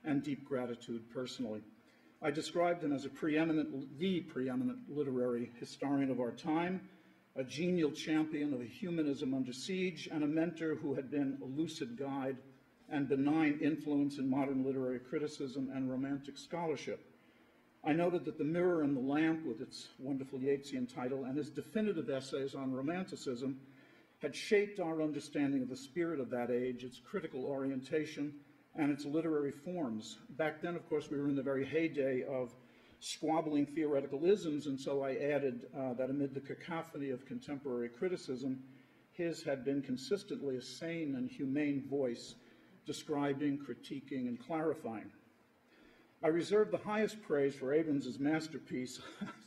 and deep gratitude personally. I described him as the preeminent literary historian of our time, a genial champion of a humanism under siege, and a mentor who had been a lucid guide and benign influence in modern literary criticism and romantic scholarship. I noted that The Mirror and the Lamp, with its wonderful Yeatsian title, and his definitive essays on romanticism, had shaped our understanding of the spirit of that age, its critical orientation, and its literary forms. Back then, of course, we were in the very heyday of squabbling theoretical isms, and so I added that amid the cacophony of contemporary criticism, his had been consistently a sane and humane voice, describing, critiquing, and clarifying. I reserve the highest praise for Abrams' masterpiece,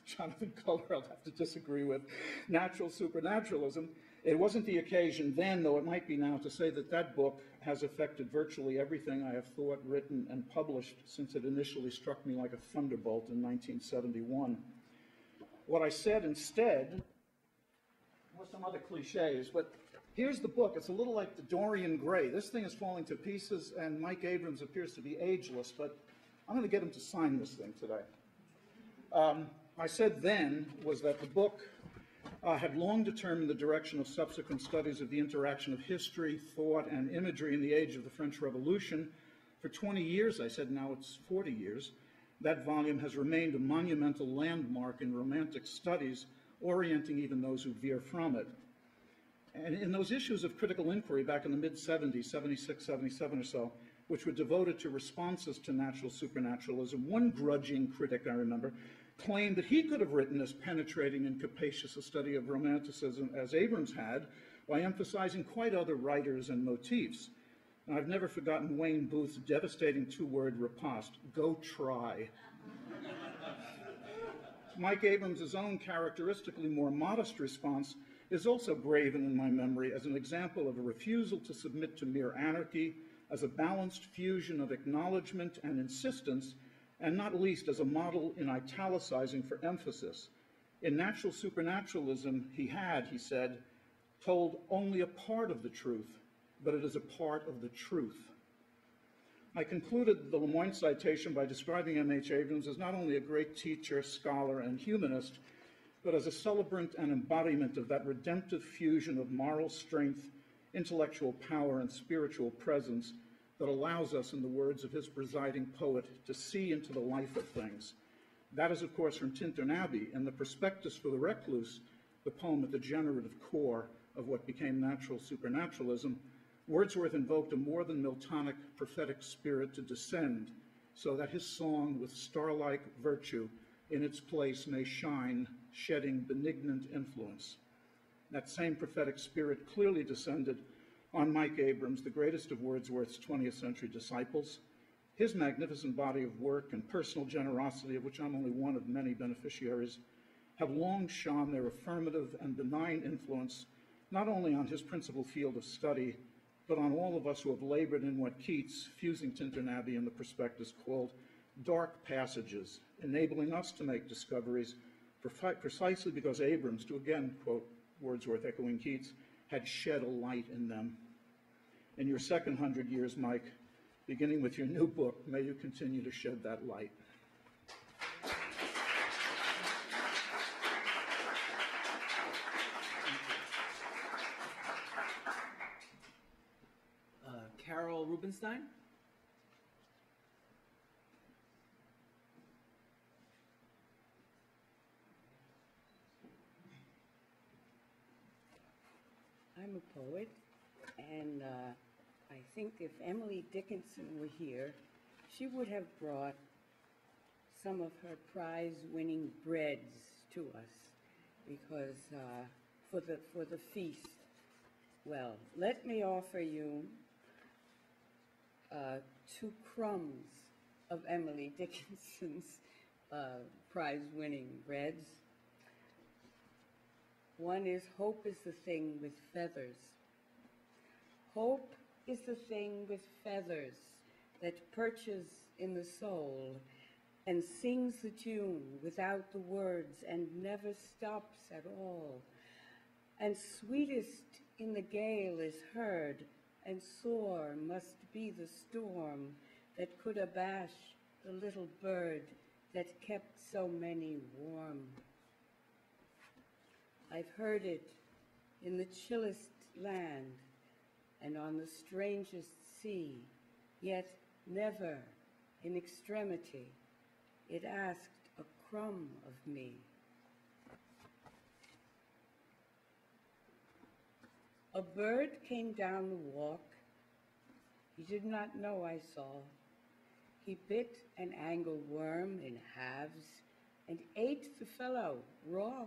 Jonathan Culler, I'll have to disagree with, Natural Supernaturalism. It wasn't the occasion then, though it might be now, to say that that book has affected virtually everything I have thought, written, and published since it initially struck me like a thunderbolt in 1971. What I said instead was some other cliches, but here's the book. It's a little like the Dorian Gray. This thing is falling to pieces, and Mike Abrams appears to be ageless, but I'm going to get him to sign this thing today. I said then was that the book had long determined the direction of subsequent studies of the interaction of history, thought, and imagery in the age of the French Revolution. For 20 years, I said, now it's 40 years, that volume has remained a monumental landmark in romantic studies, orienting even those who veer from it. And in those issues of critical inquiry back in the mid-70s, 76, 77 or so, which were devoted to responses to natural supernaturalism, one grudging critic, I remember, claimed that he could have written as penetrating and capacious a study of romanticism as Abrams had by emphasizing quite other writers and motifs. And I've never forgotten Wayne Booth's devastating two-word riposte, "Go try." Mike Abrams' own characteristically more modest response is also graven in my memory as an example of a refusal to submit to mere anarchy, as a balanced fusion of acknowledgement and insistence, and not least as a model in italicizing for emphasis. In Natural Supernaturalism, he said, told only a part of the truth, but it is a part of the truth. I concluded the Lemoyne citation by describing M.H. Abrams as not only a great teacher, scholar, and humanist, but as a celebrant and embodiment of that redemptive fusion of moral strength, intellectual power, and spiritual presence that allows us, in the words of his presiding poet, to see into the life of things. That is, of course, from Tintern Abbey, and the Prospectus for the Recluse, the poem at the generative core of what became natural supernaturalism. Wordsworth invoked a more than Miltonic prophetic spirit to descend, so that his song with star-like virtue in its place may shine, shedding benignant influence. That same prophetic spirit clearly descended on Mike Abrams, the greatest of Wordsworth's 20th century disciples. His magnificent body of work and personal generosity, of which I'm only one of many beneficiaries, have long shone their affirmative and benign influence not only on his principal field of study, but on all of us who have labored in what Keats, fusing Tintern Abbey and the Prospectus, called dark passages, enabling us to make discoveries precisely because Abrams, to again quote Wordsworth echoing Keats, had shed a light in them. In your second 100 years, Mike, beginning with your new book, may you continue to shed that light. Carol Rubenstein. I'm a poet, and I think if Emily Dickinson were here, she would have brought some of her prize-winning breads to us, because for the feast. Well, let me offer you 2 crumbs of Emily Dickinson's prize-winning breads. One is, hope is the thing with feathers. Hope is the thing with feathers that perches in the soul and sings the tune without the words and never stops at all. And sweetest in the gale is heard, and sore must be the storm that could abash the little bird that kept so many warm. I've heard it in the chillest land and on the strangest sea, yet never in extremity it asked a crumb of me. A bird came down the walk. He did not know I saw. He bit an angleworm in halves and ate the fellow raw.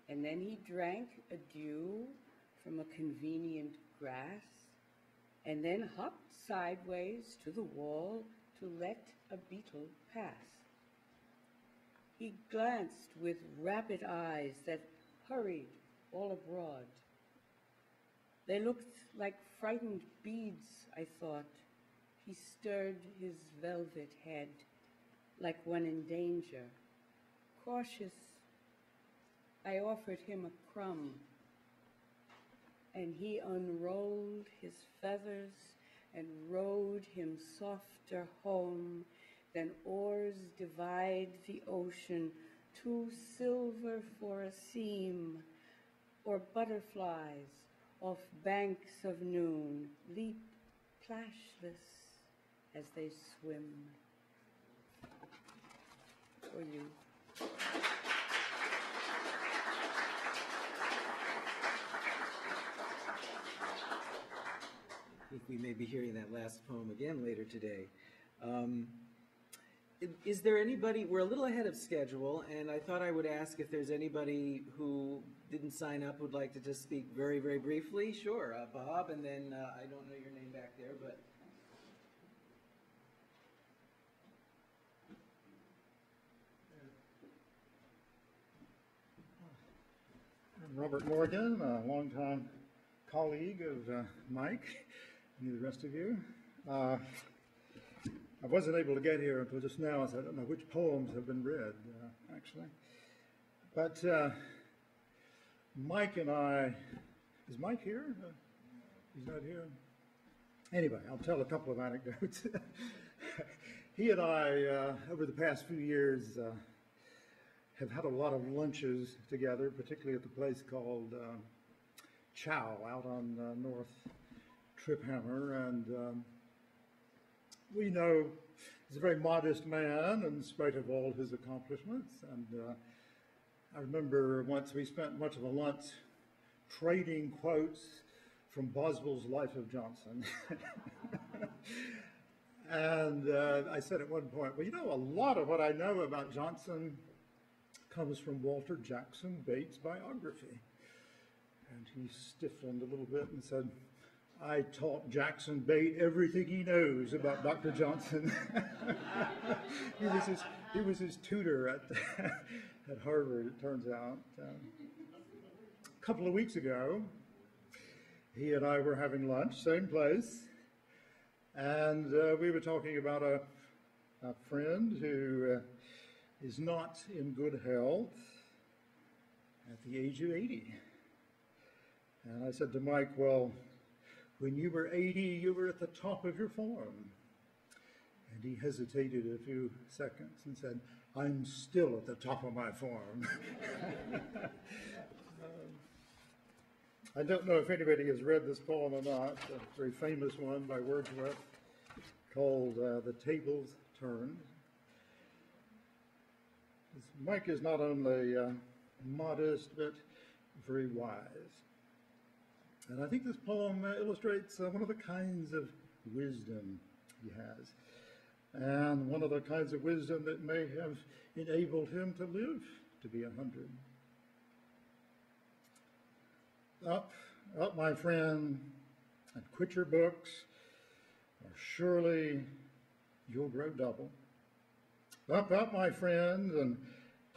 And then he drank a dew from a convenient grass, and then hopped sideways to the wall to let a beetle pass. He glanced with rapid eyes that hurried all abroad. They looked like frightened beads, I thought. He stirred his velvet head like one in danger. Cautious, I offered him a crumb, and he unrolled his feathers and rowed him softer home than oars divide the ocean, too silver for a seam, or butterflies off banks of noon leap plashless as they swim. For you. I think we may be hearing that last poem again later today. Is there anybody, we're a little ahead of schedule, and I thought I would ask if there's anybody who didn't sign up who'd like to just speak very, very briefly. Sure, Bob, and then I don't know your name back there, but... I'm Robert Morgan, a longtime colleague of Mike and the rest of you. I wasn't able to get here until just now, so I don't know which poems have been read, actually. But Mike and I, is Mike here? He's not here? Anyway, I'll tell a couple of anecdotes. He and I, over the past few years, have had a lot of lunches together, particularly at the place called Chow out on North trip hammer, and we know he's a very modest man in spite of all his accomplishments. And I remember once we spent much of a lunch trading quotes from Boswell's Life of Johnson. And I said at one point, well, you know, a lot of what I know about Johnson comes from Walter Jackson Bates' biography. And he stiffened a little bit and said, I taught Jackson Bate everything he knows about Dr. Johnson. he was his tutor at Harvard, it turns out. A couple of weeks ago, he and I were having lunch, same place, and we were talking about a friend who is not in good health at the age of 80. And I said to Mike, well, when you were 80, you were at the top of your form. And he hesitated a few seconds and said, I'm still at the top of my form. I don't know if anybody has read this poem or not, a very famous one by Wordsworth called The Tables Turned. Mike is not only modest, but very wise. And I think this poem illustrates one of the kinds of wisdom he has, and one of the kinds of wisdom that may have enabled him to live to be 100. Up, up, my friend, and quit your books, or surely you'll grow double. Up, up, my friend, and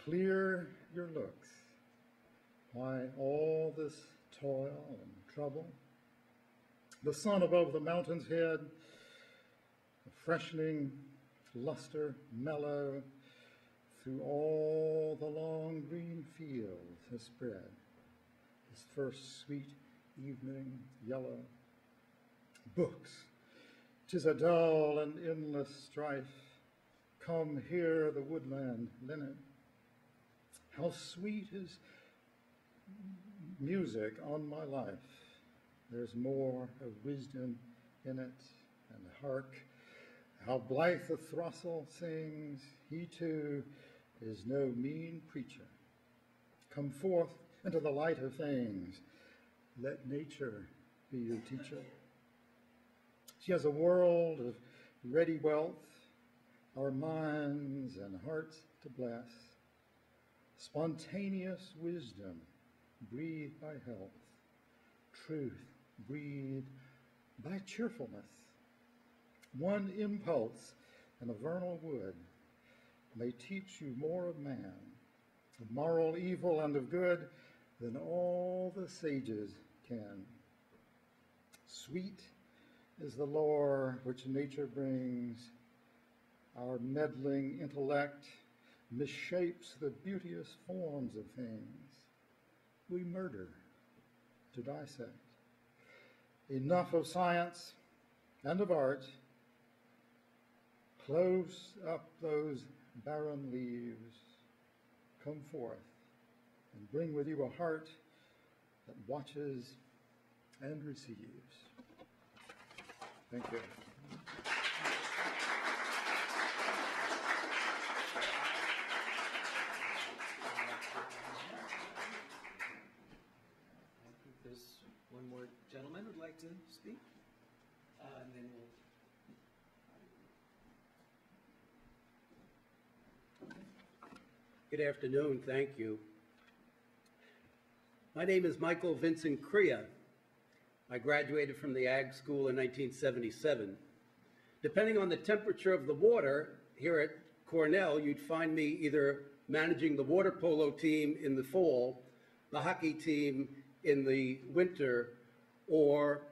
clear your looks. Why all this toil and trouble? The sun above the mountain's head, a freshening luster mellow through all the long green fields has spread. His first sweet evening yellow. Books, 'tis a dull and endless strife. Come hear the woodland linnet. How sweet is music on my life. There's more of wisdom in it, and hark, how blithe the throstle sings. He too is no mean preacher. Come forth into the light of things. Let nature be your teacher. She has a world of ready wealth, our minds and hearts to bless. Spontaneous wisdom breathed by health, truth breathed by cheerfulness. One impulse in a vernal wood may teach you more of man, of moral evil and of good, than all the sages can. Sweet is the lore which nature brings. Our meddling intellect misshapes the beauteous forms of things. We murder to dissect. Enough of science and of art. Close up those barren leaves. Come forth and bring with you a heart that watches and receives. Thank you. There's one more gentleman who'd like to speak, and then we'll. Good afternoon, thank you. My name is Michael Vincent Crea. I graduated from the Ag School in 1977. Depending on the temperature of the water, here at Cornell, you'd find me either managing the water polo team in the fall, the hockey team in the winter, or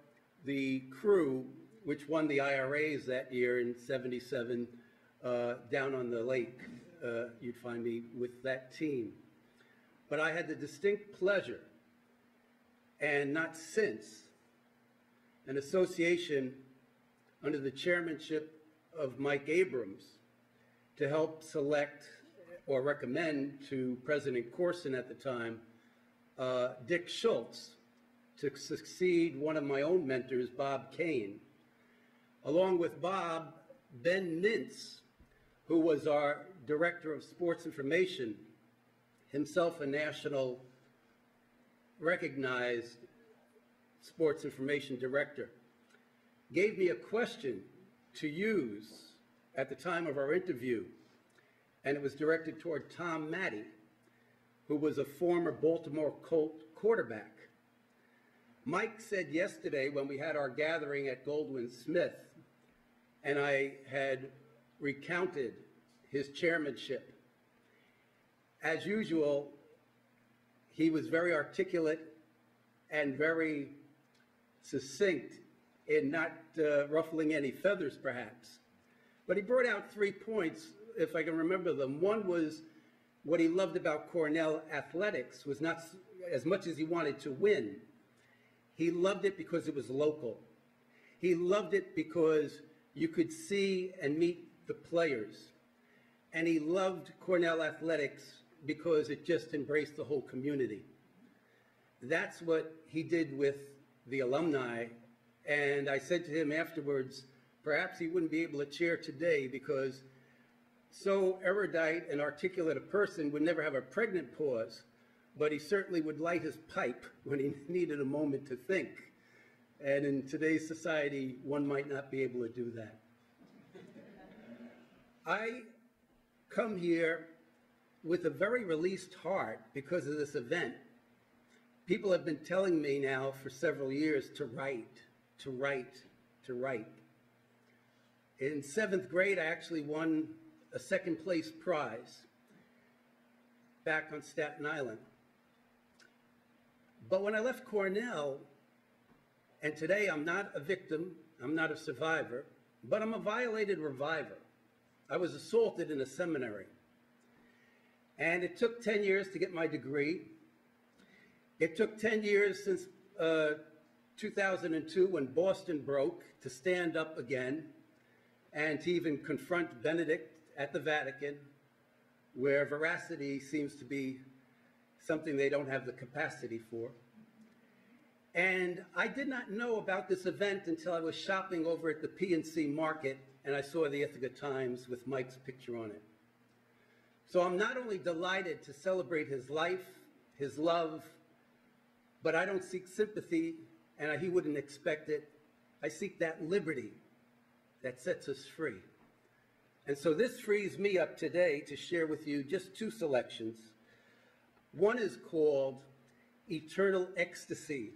the crew, which won the IRAs that year in '77 down on the lake. You'd find me with that team. But I had the distinct pleasure, and not since, an association under the chairmanship of Mike Abrams to help select or recommend to President Corson at the time Dick Schultz to succeed one of my own mentors, Bob Kane. Along with Bob, Ben Mintz, who was our Director of Sports Information, himself a national recognized sports information director, gave me a question to use at the time of our interview, and it was directed toward Tom Matte, who was a former Baltimore Colt quarterback. Mike said yesterday when we had our gathering at Goldwyn Smith, and I had recounted his chairmanship, as usual, he was very articulate and very succinct in not ruffling any feathers, perhaps. But he brought out 3 points, if I can remember them. One was what he loved about Cornell athletics was not as much as he wanted to win. He loved it because it was local. He loved it because you could see and meet the players. And he loved Cornell athletics because it just embraced the whole community. That's what he did with the alumni. And I said to him afterwards, perhaps he wouldn't be able to chair today because so erudite and articulate a person would never have a pregnant pause, but he certainly would light his pipe when he needed a moment to think. And in today's society, one might not be able to do that. I come here with a very released heart because of this event. People have been telling me now for several years to write, to write, to write. In 7th grade, I actually won a 2nd place prize back on Staten Island. But when I left Cornell, and today I'm not a victim, I'm not a survivor, but I'm a violated reviver. I was assaulted in a seminary. And it took 10 years to get my degree. It took 10 years since 2002 when Boston broke to stand up again and to even confront Benedict at the Vatican, where veracity seems to be something they don't have the capacity for. And I did not know about this event until I was shopping over at the PNC Market and I saw the Ithaca Times with Mike's picture on it. So I'm not only delighted to celebrate his life, his love, but I don't seek sympathy, and he wouldn't expect it. I seek that liberty that sets us free. And so this frees me up today to share with you just 2 selections. One is called Eternal Ecstasy.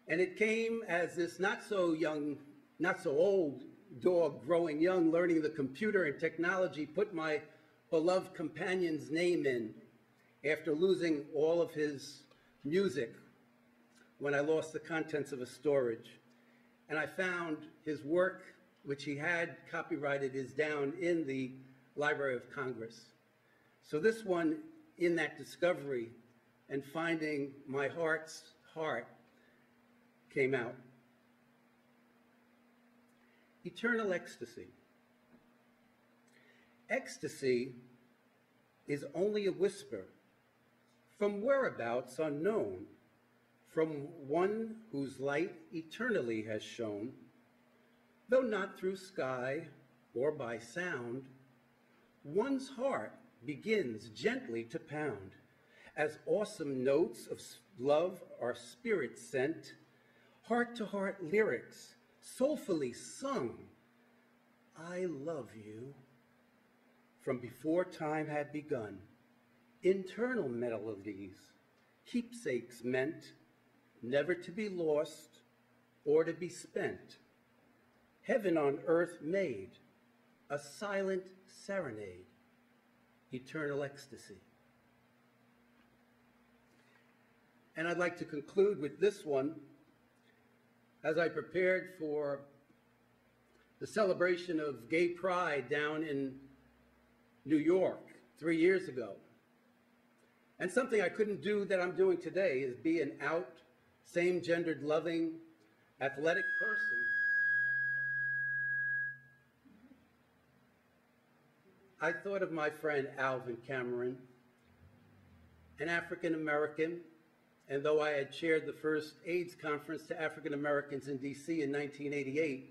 And it came as this not so young, not so old dog growing young, learning the computer and technology, put my beloved companion's name in after losing all of his music when I lost the contents of a storage. And I found his work, which he had copyrighted, is down in the Library of Congress. So this one, in that discovery and finding my heart's heart, came out. Eternal ecstasy. Ecstasy is only a whisper from whereabouts unknown, from one whose light eternally has shone, though not through sky or by sound. One's heart begins gently to pound, as awesome notes of love are spirit sent, heart-to-heart lyrics soulfully sung. I love you from before time had begun. Internal melodies, keepsakes meant, never to be lost or to be spent. Heaven on earth made, a silent serenade, eternal ecstasy. And I'd like to conclude with this one. As I prepared for the celebration of Gay Pride down in New York 3 years ago, and something I couldn't do that I'm doing today is be an out, same-gendered, loving, athletic person. I thought of my friend Alvin Cameron, an African-American And though I had chaired the first AIDS conference to African Americans in DC in 1988,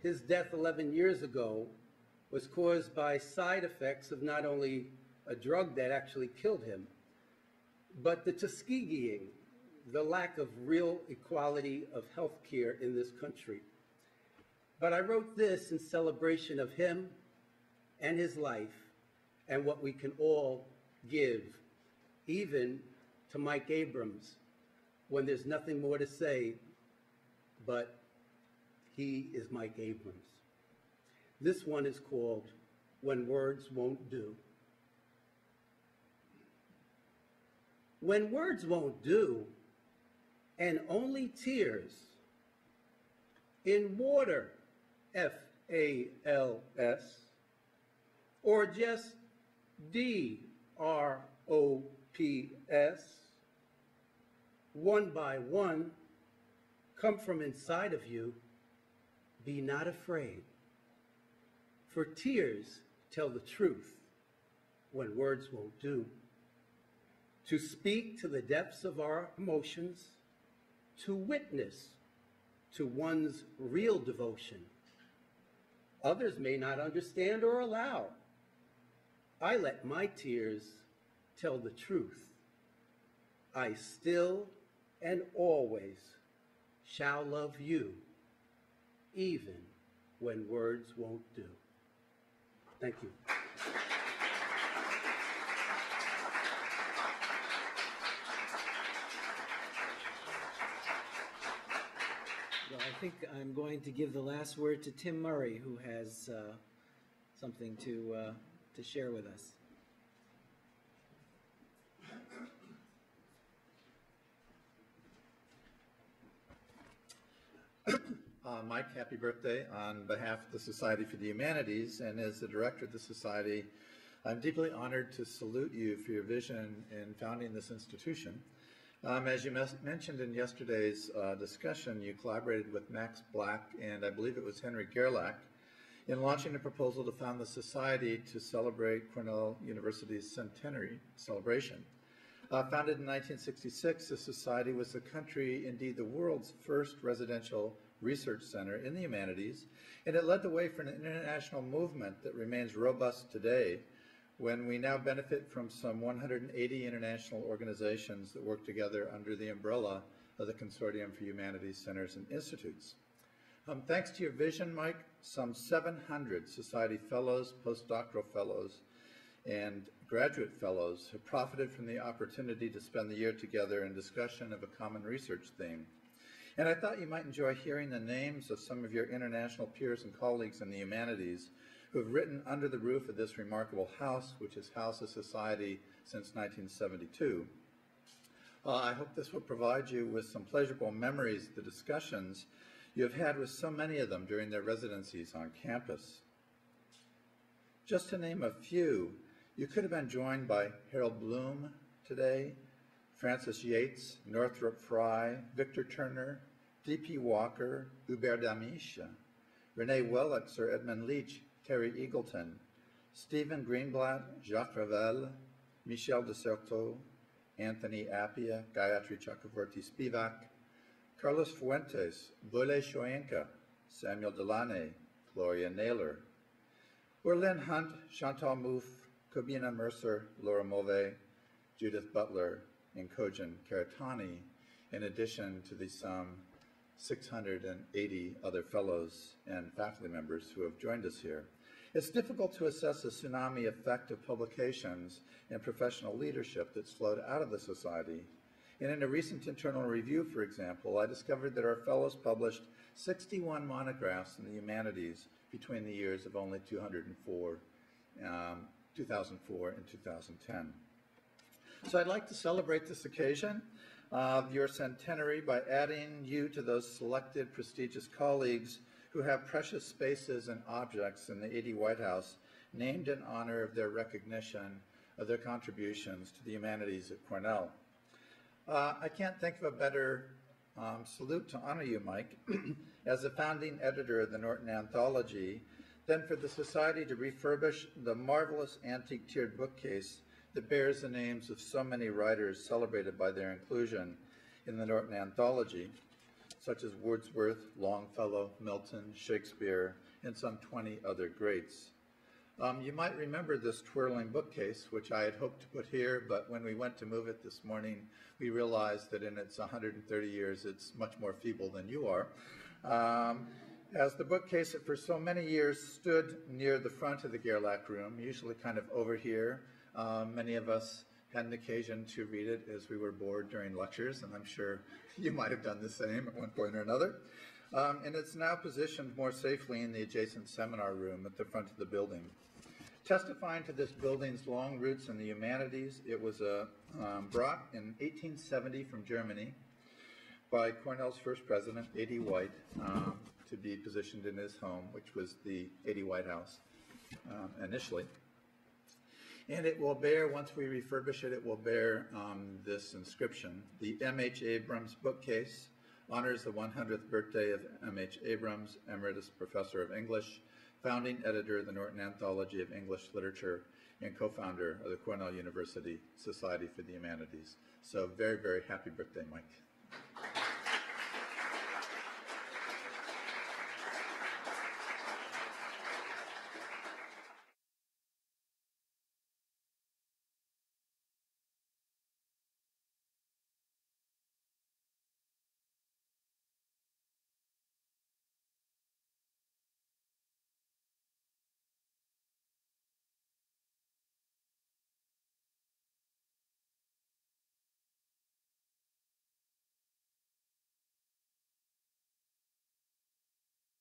his death 11 years ago was caused by side effects of not only a drug that actually killed him, but the Tuskegeeing, the lack of real equality of health care in this country. But I wrote this in celebration of him and his life and what we can all give, even to Mike Abrams, when there's nothing more to say, but he is Mike Abrams. This one is called When Words Won't Do. When words won't do, and only tears, in water, F-A-L-S, or just D-R-O-P-S, one by one, come from inside of you, be not afraid. For tears tell the truth when words won't do. To speak to the depths of our emotions, to witness to one's real devotion. Others may not understand or allow. I let my tears tell the truth. I still and always shall love you, even when words won't do. Thank you. Well, I think I'm going to give the last word to Tim Murray, who has something to share with us. Mike, happy birthday on behalf of the Society for the Humanities, and as the director of the Society, I'm deeply honored to salute you for your vision in founding this institution. As you mentioned in yesterday's discussion, you collaborated with Max Black and I believe it was Henry Gerlach in launching a proposal to found the Society to celebrate Cornell University's centenary celebration. Founded in 1966, the Society was the country, indeed the world's first residential research center in the humanities, and it led the way for an international movement that remains robust today when we now benefit from some 180 international organizations that work together under the umbrella of the Consortium for Humanities Centers and Institutes. Thanks to your vision, Mike, some 700 Society fellows, postdoctoral fellows, and graduate fellows have profited from the opportunity to spend the year together in discussion of a common research theme. And I thought you might enjoy hearing the names of some of your international peers and colleagues in the humanities who have written under the roof of this remarkable house, which has housed the Society since 1972. I hope this will provide you with some pleasurable memories of the discussions you have had with so many of them during their residencies on campus. Just to name a few, you could have been joined by Harold Bloom today, Francis Yates, Northrop Frye, Victor Turner, D.P. Walker, Hubert Damisch, Renee Wellexer, Edmund Leach, Terry Eagleton, Stephen Greenblatt, Jacques Ravel, Michel de Certeau, Anthony Appia, Gayatri Chakravorty Spivak, Carlos Fuentes, Bole Shoyenka, Samuel Delaney, Gloria Naylor, Lynn Hunt, Chantal Mouffe, Kobina Mercer, Laura Move, Judith Butler, and Kojin Karatani, in addition to the some 680 other fellows and faculty members who have joined us here. It's difficult to assess the tsunami effect of publications and professional leadership that's flowed out of the Society. And in a recent internal review, for example, I discovered that our fellows published 61 monographs in the humanities between the years of only 2004 and 2010. So I'd like to celebrate this occasion of your centenary by adding you to those selected prestigious colleagues who have precious spaces and objects in the 80 White House named in honor of their recognition of their contributions to the humanities at Cornell. I can't think of a better salute to honor you, Mike, as the founding editor of the Norton Anthology, than for the Society to refurbish the marvelous antique tiered bookcase that bears the names of so many writers celebrated by their inclusion in the Norton Anthology, such as Wordsworth, Longfellow, Milton, Shakespeare, and some 20 other greats. You might remember this twirling bookcase, which I had hoped to put here, but when we went to move it this morning, we realized that in its 130 years, it's much more feeble than you are. As the bookcase that for so many years stood near the front of the Gerlach room, usually kind of over here, many of us had an occasion to read it as we were bored during lectures, and I'm sure you might have done the same at one point or another. And it's now positioned more safely in the adjacent seminar room at the front of the building. Testifying to this building's long roots in the humanities, it was brought in 1870 from Germany by Cornell's first president, A.D. White, to be positioned in his home, which was the A.D. White House initially. And it will bear, once we refurbish it, it will bear this inscription. The M.H. Abrams bookcase honors the 100th birthday of M.H. Abrams, Emeritus Professor of English, founding editor of the Norton Anthology of English Literature, and co-founder of the Cornell University Society for the Humanities. So very, very happy birthday, Mike.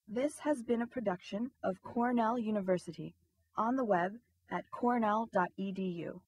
This has been a production of Cornell University, on the web at cornell.edu.